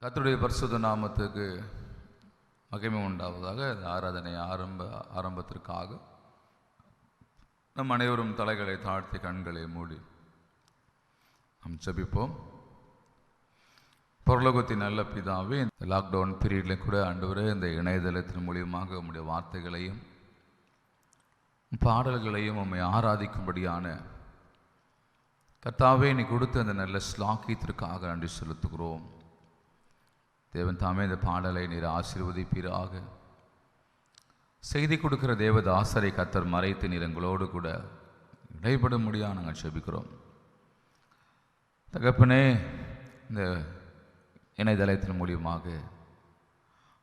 கர்த்தருடைய பரிசுத்த நாமத்துக்கு மகிமை உண்டாவதாக. இந்த ஆராதனை ஆரம்பத்திற்காக நம் அனைவரும் தலைகளை தாழ்த்தி கண்களை மூடி நாம் ஜெபிப்போம். பரலோகத்தின் நல்ல பிதாவே, இந்த லாக்டவுன் பீரியட்ல கூட ஆண்டவரே இந்த இணையதளத்தின் மூலியமாக உம்முடைய வார்த்தைகளையும் பாடல்களையும் உம்மை ஆராதிக்கும்படியான கர்த்தாவே நீ கொடுத்த அந்த நல்ல ஸ்லாக்கியத்திற்காக நன்றி செலுத்துகிறோம். தேவன் தாமே இந்த பாடலை நீர் ஆசீர்வதிப்பீராக. செய்தி கொடுக்கிற தேவதாசரை கர்த்தர் மறைத்து நீர் எங்களோடு கூட இடைபட முடியாது நாங்கள் ஜெபிக்கிறோம். தகப்பனே, இந்த இணையதளத்தின் மூலியமாக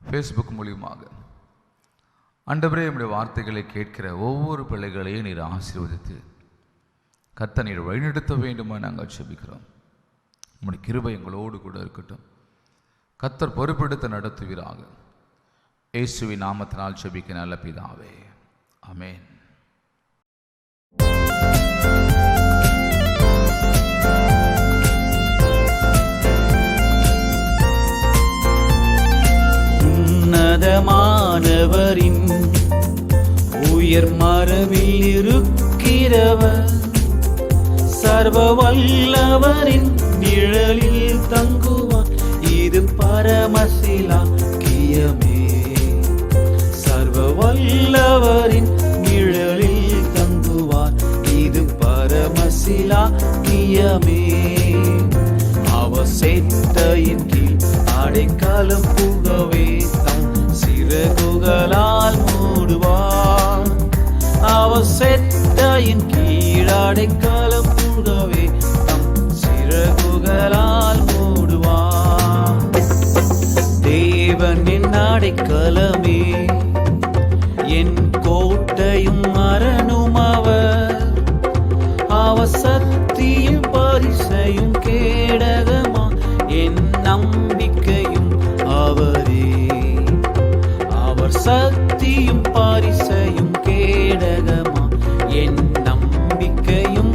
ஃபேஸ்புக் மூலியமாக ஆண்டவரே நம்முடைய வார்த்தைகளை கேட்கிற ஒவ்வொரு பிள்ளைகளையும் நீர் ஆசீர்வதித்து கர்த்தர் நீர் வழிநடத்த வேண்டுமா நாங்கள் ஜெபிக்கிறோம். நம்முடைய கிருபை எங்களோடு கூட இருக்கட்டும். கர்த்தர் பொறுப்பெடுத்து நடத்துவீராக. இயேசுவின் நாமத்தினால் ஜெபிக்க நல்ல பிதாவே, ஆமென். உன்னதமானவரின் உயர் மரபில் இருக்கிறவர், சர்வ வல்லவரின் நிழலில் தங்குவார். இது பரமசிலாக்கியமே. சர்வ வல்லவரின் நிழலில் தங்குவார். இது பரமசிலாக்கியமே. அவர் செட்டையின் கீழ் அடைக்கலம் புகவே தம் சிறகுகளால் மூடுவார். அவர் செட்டையின் கீழ் அடைக்கலம் புகவே தம் சிறகுகளால் மூடுவார். தேவன் என் அடைக்கலமே, என் கோட்டையும் அரணும் அவர். அவர் சக்தியும் பரிசையும் கேடகமா, என் நம்பிக்கையும் அவரே. அவர் சக்தியும் பரிசையும் கேடகமா, என் நம்பிக்கையும்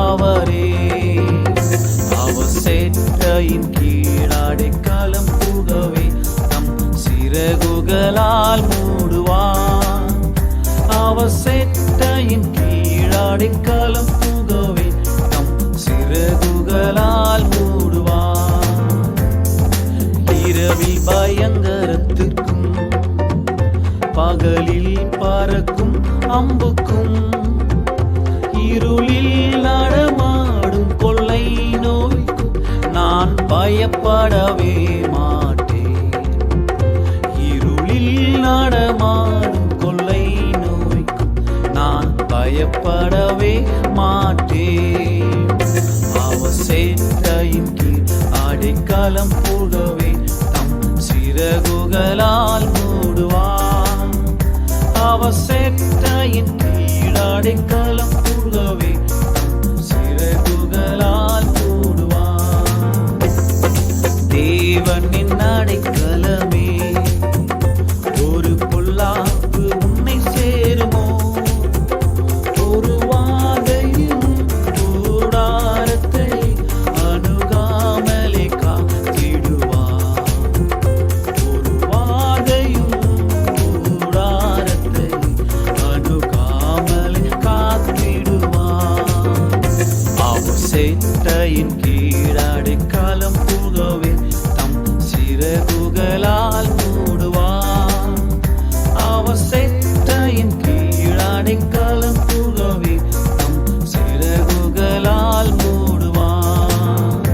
அவரே. அவர் சேட்டையின் கீழ் அடைக்கலம் புகவே தம் சிறகுகளால் மூடுவார். அவர் சேட்டையின் கீழ் அடைக்கலம் புகவே தம் சிறகுகளால் மூடுவார். இரவில் பயங்கரத்திற்கும் பகலில் பறக்கும் அம்புக்கும், இருளில் நடமாடும் கொள்ளை நோய்க்கும் நான் பயப்படவே மாட்டேன். இருளில் நடமாடும் கொள்ளை நோய்க்கும் நான் பயப்படவே மாட்டேன். அவர் சேட்டையின் கீழ் அடைக்கலம் புகவே தம் சிறகுகளால் மூடுவார். அவர் சேட்டையின் கீழ் அடைக்கலம் புகவே தம் சிறகுகளால் மூடுவார். தேவன் என் அடைக்கலமே, ஒரு பொல்லாப்பு உன்னை சேருமோ? ஒரு வாதையும் கூடாரத்தை அணுகாமலே காத்திடுவார். ஒரு வாதையும் கூடாரத்தை அணுகாமலே காத்திடுவார். அவர் சேட்டையின் கீழ் அடைக்கலம் புகவே தம் சிறகுகளால் மூடுவார். அவர் சேட்டையின் கீழ் அடைக்கலம் புகவே தம் சிறகுகளால் மூடுவார்.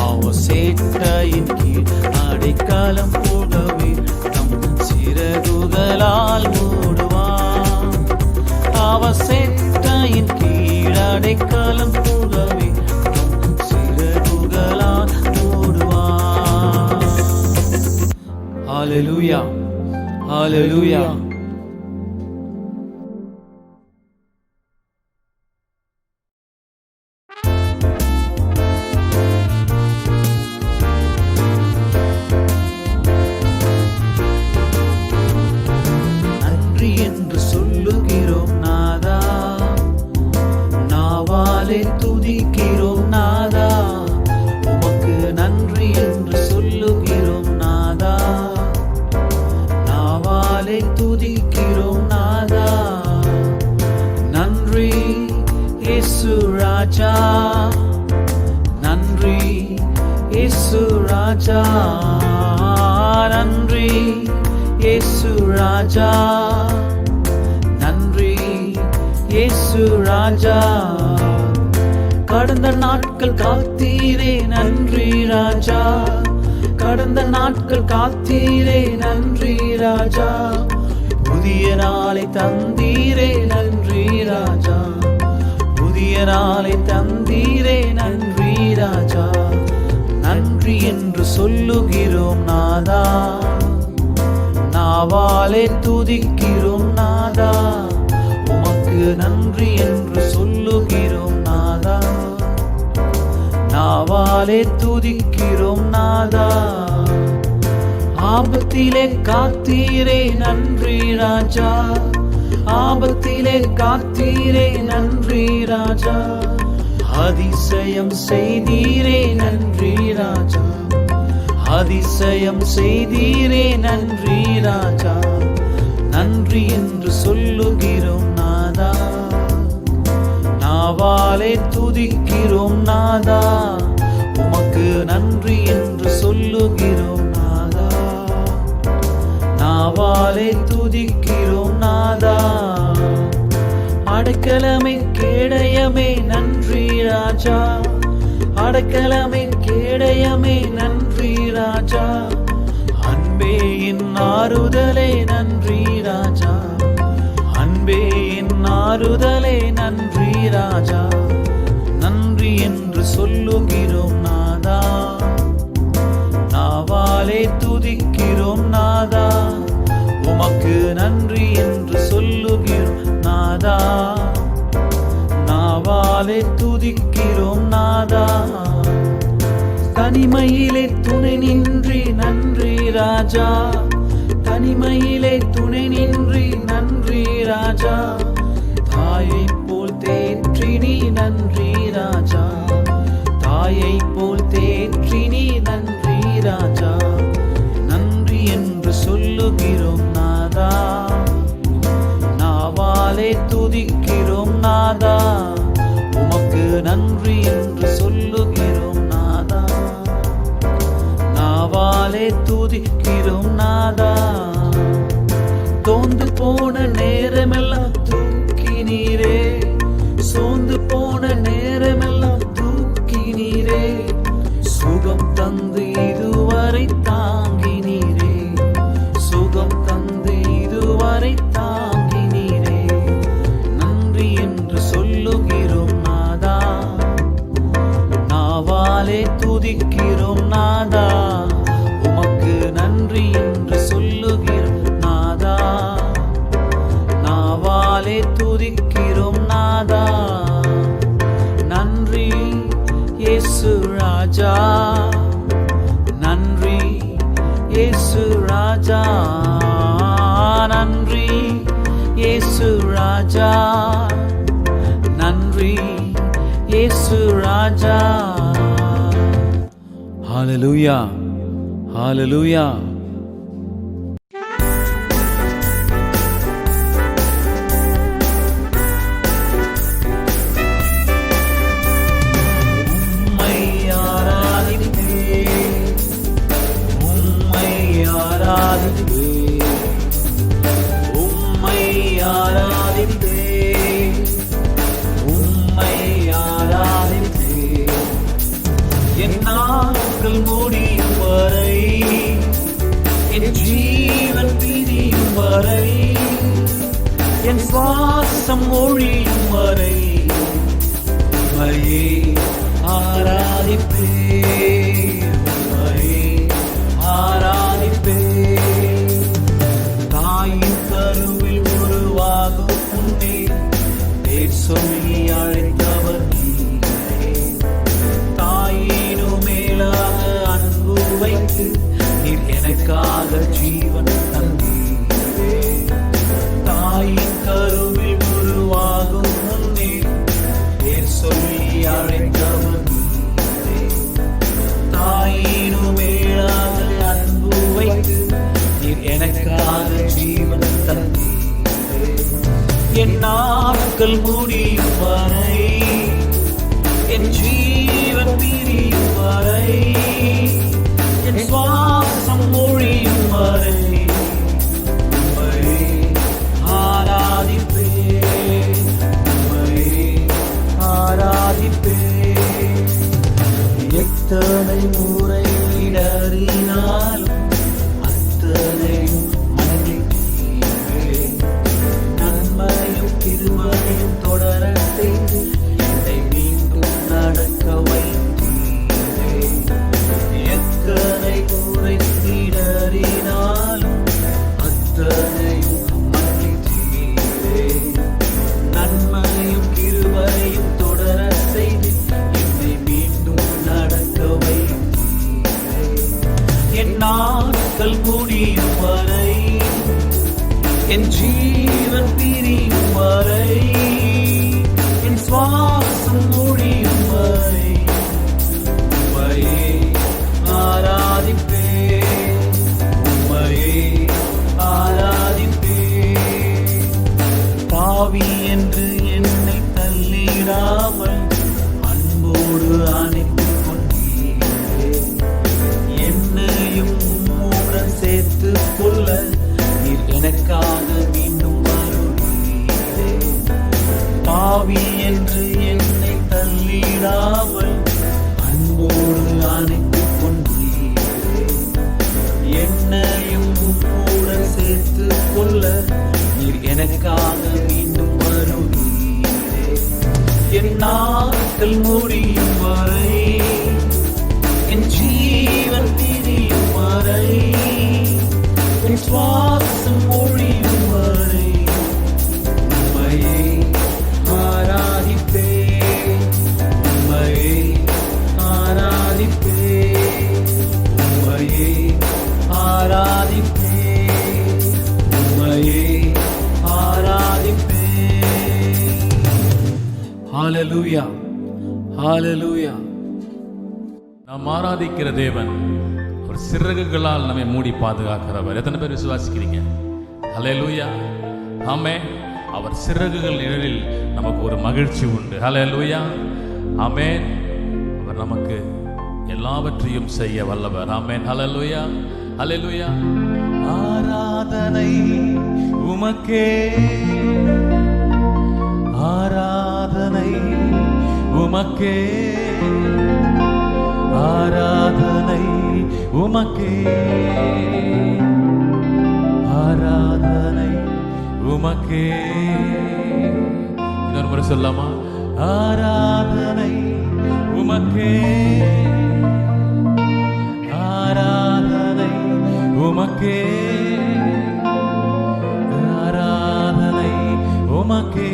அவர் சேட்டையின் கீழ் அடைக்கலம் புகவே தம் சிறகுகளால் மூடுவார். அவர் சேட்டையின் கீழ் அடைக்கலம் புகவே தம் சிறகுகளால் மூடுவார். ஹல்லேலூயா, ஹல்லேலூயா. நன்றி என்று சொல்லுகிறோம் நாதா, நாவாலே துதிக்கிறோம் நாதா. உமக்கு நன்றி என்று சொல்லுகிறோம் ராஜா நன்றி இயேசு ராஜா நன்றி இயேசு ராஜா கடந்த நாட்கள் காத்தீரே நன்றி ராஜா கடந்த நாட்கள் காத்தீரே நன்றி ராஜா புதிய நாளை தந்தீரே நன்றி ராஜா புதிய நாளை தந்தீரே நன்றி ராஜா நன்றி என்று சொல்லுகிறோம் நாதா நாவாலே துதிக்கிறோம் நாதா உமக்கு நன்றி என்று சொல்லுகிறோம் நாதா நாவாலே துதிக்கிறோம் நாதா ஆபத்திலே காத்தீரே நன்றி ராஜா ஆபத்திலே காத்தீரே நன்றி ராஜா அதிசயம் செய்தீரே நன்றி ராஜா அதிசயம் செய்தீரே நன்றி ராஜா நன்றி என்று சொல்லுகிறோம் நாதா நாவாலே துதிக்கிறோம் நாதா உமக்கு நன்றி என்று சொல்லுகிறோம் நாதா நாவாலே துதிக்கிறோம் நாதா அடைக்கலமே கேடயமே நன்றி ராஜா அடைக்கலமே கேடயமே நன்றி ராஜா அன்பே என் ஆறுதலே நன்றி ராஜா அன்பே என் ஆறுதலே நன்றி ராஜா நன்றி என்று சொல்லுகிறோம் நாதா நாவாலே துதிக்கிறோம் நாதா உமக்கு நன்றி என்று சொல்லுகிறோம் நாதா நாவாலே துதிக்கிறோம் நாதா தனிமையிலே துணை நின்றி நன்றி ராஜா தனிமையிலே துணை நின்றி நன்றி ராஜா தாயை போல் தேற்றி நீ நன்றி ராஜா தாயை போல் தேற்றி நீ நன்றி ராஜா நன்றி என்று சொல்லுகிறோம் நாதா நாவாலே துதிக்கிறோம் நாதா உமக்கு நன்றி என்று சொல்லுகிறோம் நாதா நாவாலே துதிக்கிறோம் நாதா தோந்து போன நேரமெல்லாம் தூக்கி நீரே சோர்ந்து போன நேரமெல்லாம் தூக்கி நீரே சுகம் தந்து இதுவரை தாங்கி நீரே சுகம் தந்து இதுவரை தாங்கி நீரே நன்றி என்று சொல்லுகிறோம் நாதா நாவாலே துதிக்கிறோம் நாதா உமக்கு நன்றி என்று சொல்லுகிறோம் நாதா நாவாலே துதிக்கிறோம் நாதா நன்றி இயேசு ராஜா நன்றி இயேசு ராஜா நன்றி இயேசு ராஜா நன்றி இயேசு ராஜா ஹalleluya ஹalleluya முடியும் வரை என் ஜீவன் பிரியும் வரை என் சுவாசம் ஒழியும் வரை உம்மையே ஆராதிப்பேன் உம்மையே ஆராதிப்பேன் தாயின் கருவில் உருவாகும் முன்னே பேர் சொல்லி அழைத்தவர் நீரே தாயினும் மேலாக அன்பு வைத்து நீர் எனக்காக ஜீவன் தந்தீரே தாயின் கருவில் உருவாகும் முன்னே பேர் சொல்லி அழைத்தவர் நீரே தாயினும் மேலாக அன்பு வைத்து நீர் எனக்காக ஜீவன் தந்தீரே என் நாட்கள் முடியும் வரை என் ஜீவன் பிரியும் வரை முறை இடறினாலும் அத்தனையும் மன்னித்தீரே. நன்மையும் கிருபையும் தொடர செய்து என்னை மீண்டும் நடக்க வைத்தீரே. எத்தனை முறை இடறினாலும் அத்தனையும் மன்னித்தீரே. நன்மையும் கிருபையும் தொடர செய்து என்னை மீண்டும் நடக்க வைத்தீரே. என் நாட்கள் முடியும் வரை, என் ஜீவன் பிரியும் வரை, என் சுவாசம் முடியும் வரை உம்மையே ஆராதிப்பேன், உம்மையே ஆராதிப்பேன். பாவி என்று என்னை தள்ளிடாமல் அன்போடு அணைத்துக் கொண்டீரே. என்னையும் உம்முடன் சேர்த்துக் கொள்ள நீர் எனக்காக மீண்டும் வருவீரே. பாவி என்று என்னை தள்ளிடாமல் அன்போடு அணைத்துக் கொண்டீரே. என்னையும் உம்முடன் சேர்த்துக் கொள்ள நீர் எனக்காக மீண்டும் வருவீரே. என் நாட்கள் முடியும் வரை, என் ஜீவன் பிரியும் வரை, என் சுவாசம் ஒழியும் வரை உம்மையே ஆராதிப்பேன், உம்மையே ஆராதிப்பேன், உம்மையே ஆராதிப்பேன், உம்மையே ஆராதிப்பேன். ஹல்லேலூயா, ஹல்லேலூயா. நாம் ஆராதிக்கிற தேவன் ஒரு சிறகுகளால் நம்மை மூடி பாதுகாக்கிறவர். எத்தனை பேர் விசுவாசிக்கிறீங்க? ஹல்லேலூயா, ஆமென். அவர் சிறகுகள் நிழலில் நமக்கு ஒரு மகிழ்ச்சி உண்டு. ஹல்லேலூயா, ஆமென். அவர் நமக்கு எல்லாவற்றையும் செய்ய வல்லவர். ஆமென், ஹல்லேலூயா, ஹல்லேலூயா. ஆராதனை உமக்கே, ஆராதனை உமக்கே, ஆராதனை உமக்கே, ஆராதனை உமக்கே. இன்னொரு முறை சொல்லாமா? ஆராதனை உமக்கே, ஆராதனை உமக்கே, ஆராதனை உமக்கே,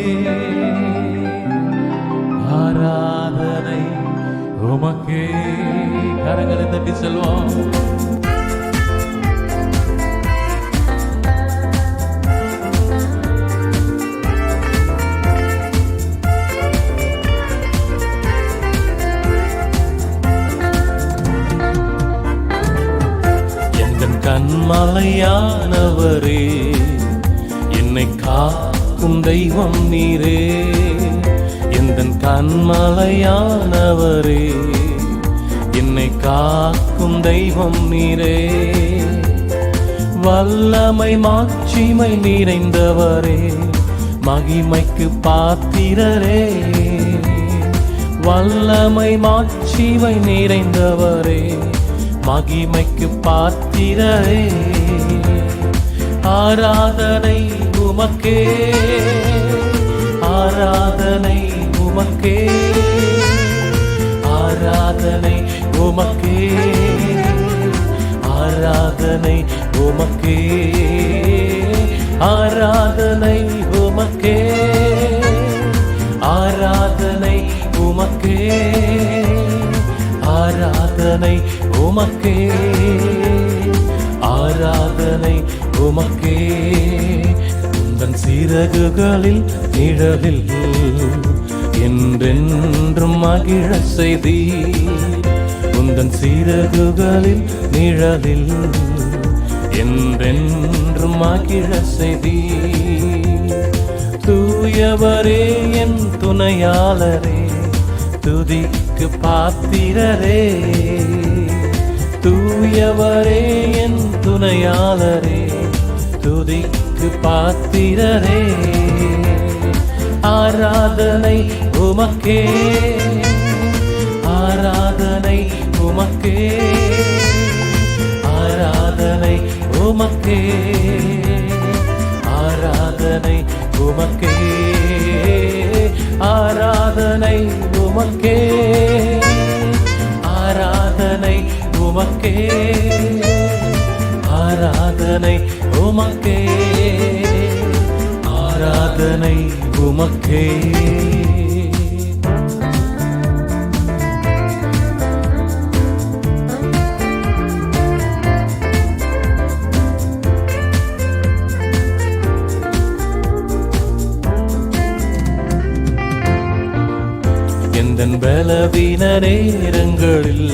ஆராதனை உமக்கே. கரங்களை தட்டி செல்வோம். எங்கள் கண்மலையானவரே, என்னை காக்கும் தெய்வம் நீரே. எந்தன் கண்மலையானவரே, என்னை காக்கும் தெய்வம் நீரே. வல்லமை மாட்சிமை நிறைந்தவரே, மகிமைக்கு பாத்திரரே. வல்லமை மாட்சிமை நிறைந்தவரே, மகிமைக்கு பாத்திரரே. ஆராதனை உமக்கே, ஆராதனை உமக்கே, ஆராதனை உமக்கே, ஆராதனை உமக்கே, ஆராதனை உமக்கே, ஆராதனை உமக்கே, ஆராதனை உமக்கே, ஆராதனை உமக்கே. உந்தன் சிறகுகளில் நிழலில் என்றென்றும் மகிழ செய்தி. உந்தன் சிறகுகளில் நிழலில் என்றென்றும் மகிழ செய்தி. தூயவரே என் துணையாளரே, துதிக்கு பாத்திரரே. தூயவரே என் துணையாளரே, துதிக்கு பாத்திரரே. ஆராதனை உமக்கே, ஆராதனை உமக்கே, உமக்கே ஆராதனை உமக்கே ஆராதனை உமக்கே ஆராதனை உமக்கே ஆராதனை உமக்கே ஆராதனை உமக்கே ஆராதனை உமக்கே. எந்தன் பலவீன நேரங்களில்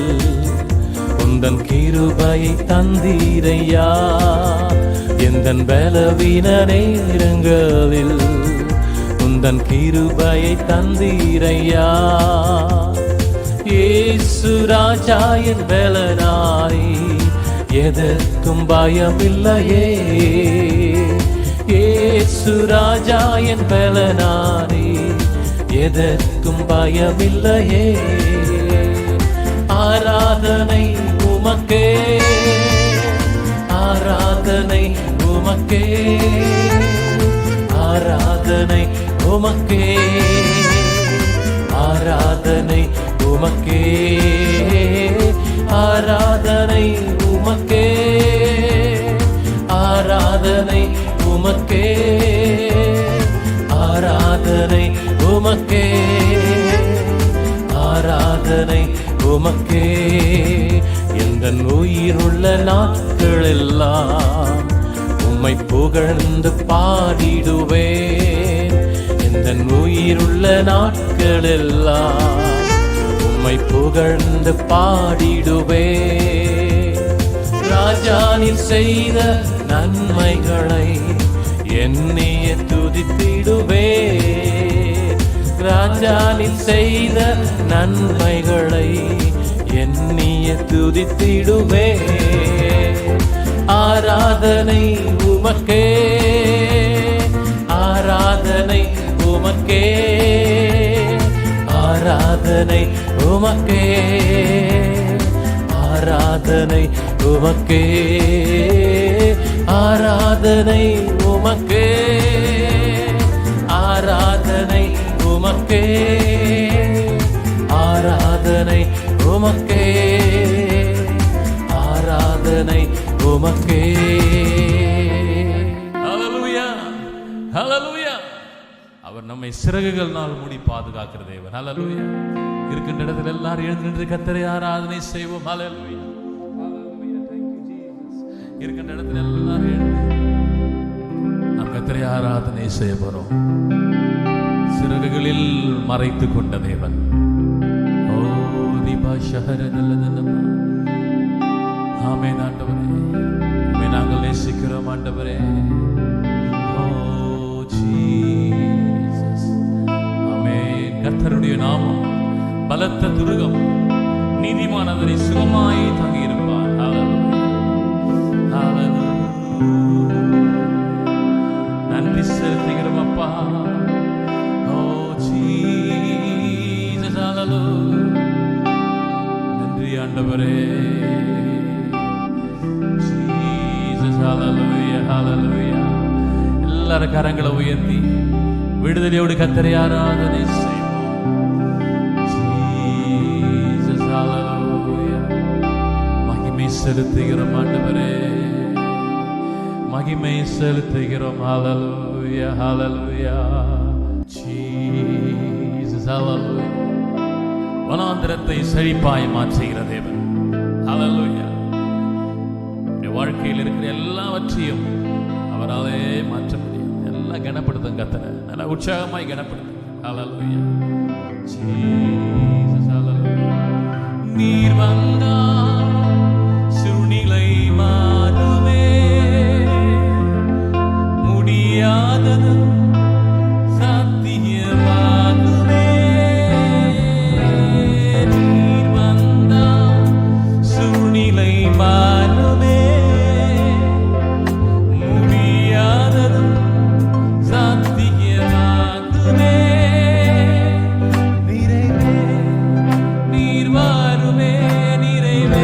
உந்தன் கிருபையை தந்தீரையா. எந்தன் பலவீன நேரங்களில் உந்தன் கிருபையை தந்தீரையா. இயேசு ராஜா என் பலனாய் எதற்கும் பயமில்லையே. இயேசு ராஜா என் பலனாய் எதற்கும் பயமில்லையே. ஆராதனை உமக்கே ஆராதனை உமக்கே ஆராதனை உமக்கே ஆராதனை உமக்கே ஆராதனை உமக்கே ஆராதனை உமக்கே ஆராதனை உமக்கே ஆராதனை உமக்கே. எந்தன் உயிருள்ள நாட்கள் எல்லாம் உம்மை புகழ்ந்து பாடிடுவேன். எந்தன் உயிருள்ள நாட்கள் எல்லாம் உம்மை புகழ்ந்து பாடிடுவேன். ராஜானில் செய்த நன்மைகளை என்னைய துதித்திடுவேன். ராஜானில் செய்த நன்மைகளை என்னைய துதித்திடுவேன். ஆராதனை உமக்கே ஆராதனை உமக்கே ஆராதனை உமக்கே ஆராதனை உமக்கே ஆராதனை உமக்கே ஆராதனை உமக்கே ஆராதனை உமக்கே ஆராதனை உமக்கே. ஹல்லேலூயா ஹல்லேலூயா. அவர் நம்மை சிறகுகள்னால் மூடி பாதுகாக்கிற தேவன். ஹல்லேலூயா. இருக்கின்ற இடத்துல எல்லாரும் எழுந்து நின்று கர்த்தரை ஆராதனை செய்வோம். ஹல்லேலூயா ஹல்லேலூயா. Thank you Jesus. இருக்கின்ற இடத்துல எல்லாரும் எழுந்து நாம் கர்த்தரை ஆராதனை செய்ய போறோம். சிறகுகளில் மறைத்து கொண்ட தேவன். ஓ தீபா ஷஹரதல்லதல்லமா. ஆமென் ஆண்டவரே, உம்மை நாங்கள் நேசிக்கிறோம் ஆண்டவரே. ஓ ஜீசஸ். ஆமென். கர்த்தருடைய நாமம் பலத்த துருகம், நீதிமான் அதனை சுகமாய் தங்கியிருப்பார். ஹல்லேலூயா ஹல்லேலூயா. நன்றி செலுத்துகிறோம் அப்பா. ஓ ஜீசஸ் ஹல்லேலூயா. நன்றி ஆண்டவரே. ஜீசஸ் ஹல்லேலூயா ஹல்லேலூயா. எல்லாரும் கரங்களை உயர்த்தி விடுதலையோடு கர்த்தரை ஆராதனை செய்வோம். ஜீசஸ் ஹல்லேலூயா. மகிமை செலுத்துகிறோம் ஆண்டவரே, மகிமை செலுத்துகிறோம். ஹல்லேலூயா ஹல்லேலூயா. ஜீசஸ் ஹல்லேலூயா. வனாந்திரத்தை செழிப்பாய் மாற்றுகிற தேவன். ஹல்லேலூயா. வாழ்க்கையில் இருக்கிற எல்லாவற்றையும் அவராலே மாற்ற முடியும். எல்லாம் கனப்படுத்தும் கர்த்தரை, நல்லா உற்சாகமாய் கனப்படுத்தும். ஹல்லேலூயா ஜீசஸ் ஹல்லேலூயா. நீர் வந்தால் சூழ்நிலை மாறுமே, முடியாதது சாத்தியமாகுமே. நீர் வந்தால் சூழ்நிலை மாறுமே, முடியாதது சாத்தியமாகுமே. நிறைவே நீர் வாருமே, நிறைவே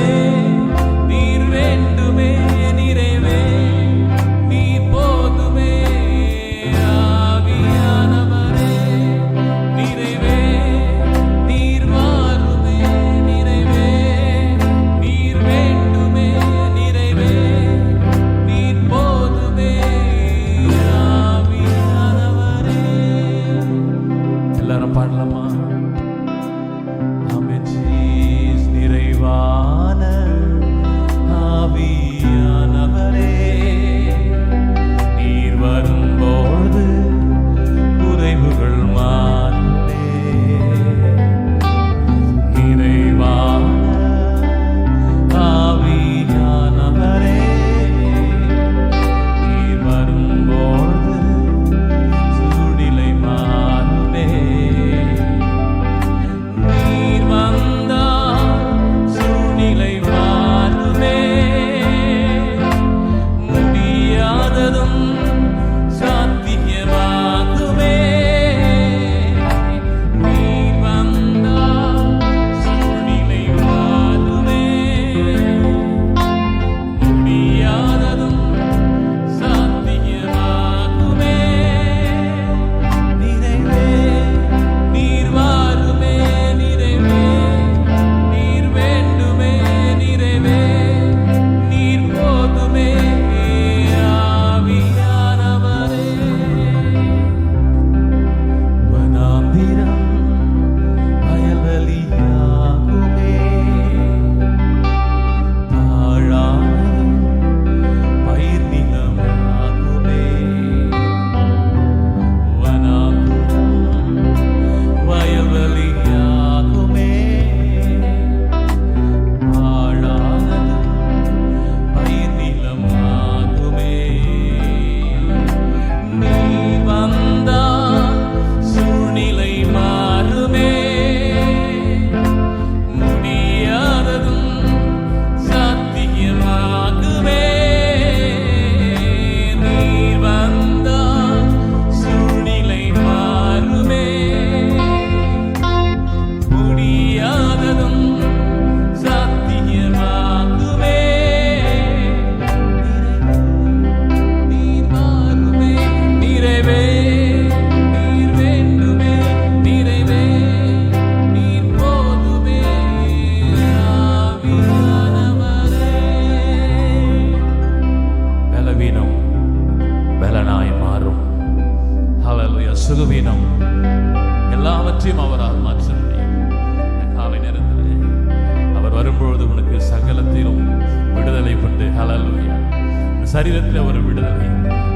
சரீரத்திலே ஒரு விடுதலை,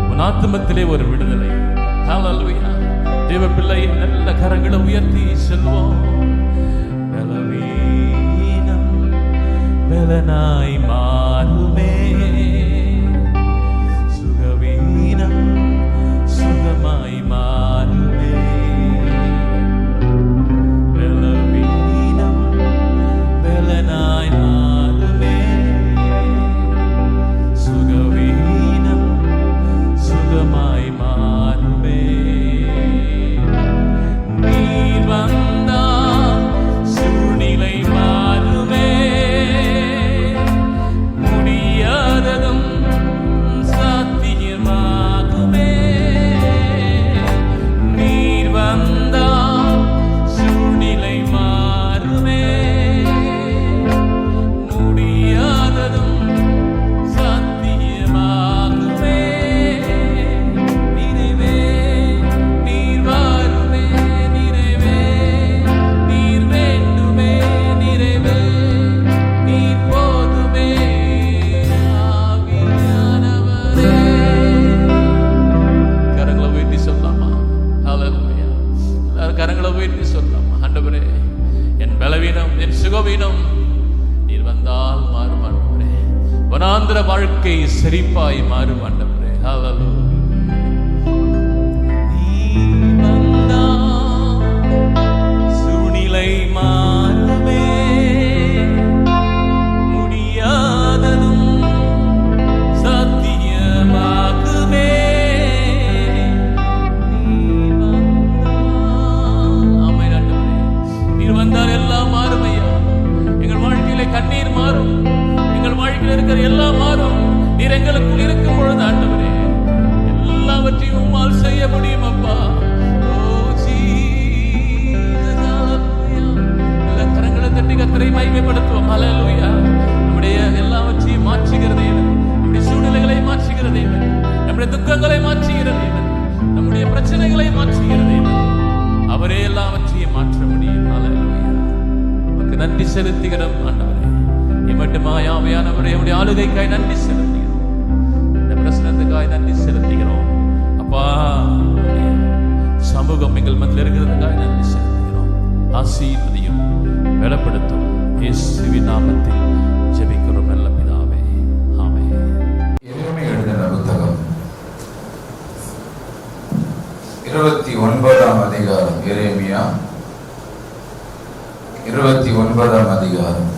உன் ஆத்துமத்திலே ஒரு விடுதலை. ஹல்லேலூயா. தேவ பிள்ளை நல்ல கரங்களை உயர்த்தி செல்வோம். பலவீனம் பலனாய் மாறுமே, சுகவீனம் சுகமாய் மாறுமே. பலவீனம் பலனாய் மாறுமே, சுகவீனம் சுகமாய் மாறுமே. நீர் வந்தால் சூழ்நிலை மாறுமே, முடியாததும் சாத்தியமாகுமே. நீர் வந்தால் சூழ்நிலை மாறுமே, முடியாததும் சாத்தியமாகுமே. நிறைவே நீர் வாருமே, நிறைவே நீர் வேண்டுமே, நிறைவே நீர் போதுமே. ஆவியானவரே, கரங்களை உயர்த்தி சொல்லலாமா? ஹல்லேலூயா. எல்லாரும் கரங்களை உயர்த்தி சொல்லலாமா? ஆண்டவரே, என் பலவீனம் என் சுகவீனம் நீர் வந்தால் மாறும் ஆண்டவரே. வனாந்திர வாழ்க்கை செழிப்பாய் மாறும் ஆண்டவரே. ஹல்லேலூயா. நீர் வந்தால் சூழ்நிலை மாறுமே, முடியாததும் சாத்தியமாகுமே. நீர் வந்தால், ஆமென் ஆண்டவரே, நீர் வந்தால் எல்லாம் மாறும் ஐயா. எங்கள் வாழ்க்கையிலே கண்ணீர் மாறும், எங்கள் வாழ்க்கையில் இருக்கிற எல்லாம் மாறும். நீர் எங்களுக்குள் இருக்கும் பொழுது ஆண்டவரே எல்லாவற்றையும் உம்மால் செய்ய முடியும் அப்பா. ஓ ஜீசஸ், ஹல்லேலூயா. எல்லா கரங்களை தட்டி கர்த்தரை மகிமைப்படுத்துவோம். ஹல்லேலூயா. நம்முடைய எல்லாவற்றையும் மாற்றுகிற தேவன், நம்முடைய சூழ்நிலைகளை மாற்றுகிற தேவன், நம்முடைய துக்கங்களை மாற்றுகிற தேவன், நம்முடைய பிரச்சனைகளை மாற்றுகிற தேவன். அவரே எல்லாவற்றையும் மாற்ற முடியும். ஹல்லேலூயா. நமக்கு நன்றி செலுத்துகிறோம் ஆண்டவரே. இம்மட்டுமாய் ஆவியானவரே, உம்முடைய ஆளுகைக்காய் நன்றி செலுத்துகிறோம், இந்த பிரசனத்துக்காய் நன்றி செலுத்துகிறோம் அப்பா. சமூகம் எங்கள் மத்தியில் இருக்கிறதுக்காக நன்றி செலுத்துகிறோம். ஆசீர்வதியும் பலப்படுத்தும் இயேசுவின் நாமத்தில் ஜெபிக்கிறோம் நல்ல பிதாவே, ஆமென். எரேமியா எழுதின புத்தகம் 29ஆம் அதிகாரம். எரேமியா 29ஆம் அதிகாரம்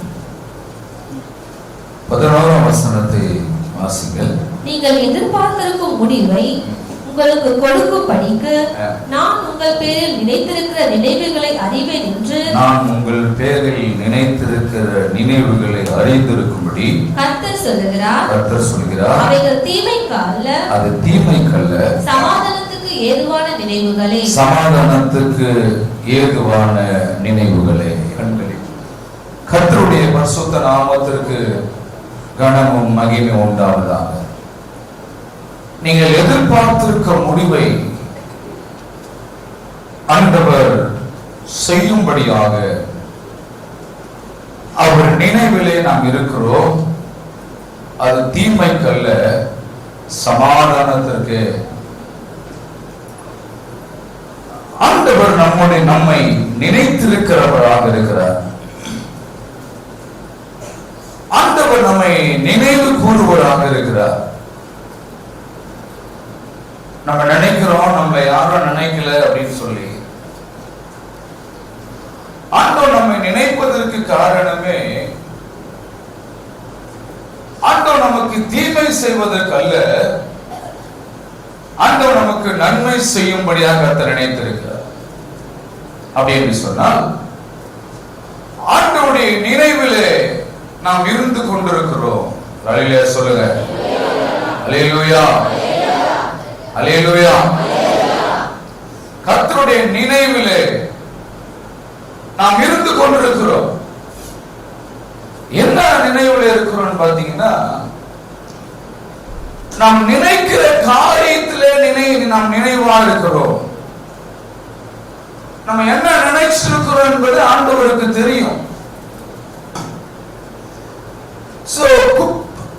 11ஆம் வசனத்தை வாசிங்கள். நீங்கள் எதிர்பார்த்திருக்கும் முடிவை உங்களுக்கு கொடுக்கும்படிக்கு நான் உங்கள் பேரில் நினைத்திருக்கிற நினைவுகளை அறிவேன் என்று நான் உங்கள் பேரில் நினைத்திருக்கிற நினைவுகளை அறிந்திருக்கும்படி கர்த்தர் சொல்லுகிறார். கர்த்தர் சொல்கிறார். அவைகள் தீமைக்கு அல்ல, அது தீமைக்கல்ல, சமாதானத்துக்கு ஏதுவான நினைவுகளே. சமாதானத்துக்கு ஏதுவான நினைவுகளே. கர்த்தருடைய பரிசுத்த நாமத்திற்கு கனமும் மகிமை உண்டாவதாக. நீங்கள் எதிர்பார்த்திருக்க முடிவை ஆண்டவர் செய்யும்படியாக அவர் நினைவிலே நாம் இருக்கிறோம். அது தீமைக்கல்ல, சமாதானத்திற்கு. ஆண்டவர் நம்மை நினைத்திருக்கிறவராக இருக்கிறார். ஆண்டவர் நம்மை நினைவு கூறுவராக இருக்கிறார். நம்ம நினைக்கிறோம், நம்மளை யாரும் நினைக்கல அப்படின்னு சொல்லி. ஆண்டவர் நம்மை நினைப்பதற்கு காரணமே ஆண்டவர் நமக்கு தீமை செய்வதற்கு அல்ல, ஆண்டவர் நமக்கு நன்மை செய்யும்படியாக கர்த்தர் நினைத்திருக்கிறார். அப்படி என்று சொன்னால் ஆண்டவருடைய நினைவிலே நாம் இருந்து கொண்டிருக்கிறோம். அல்லேலூயா சொல்லுங்க. அல்லேலூயா, அல்லேலூயா. கர்த்தருடைய நினைவிலே நாம் இருந்து கொண்டிருக்கிறோம். என்ன நினைவுல இருக்கிறோம் பாத்தீங்கன்னா, நாம் நினைக்கிற காரியத்திலே நாம் நினைவா இருக்கிறோம். நம்ம என்ன நினைச்சிருக்கிறோம் என்பது ஆண்டவருக்கு தெரியும்.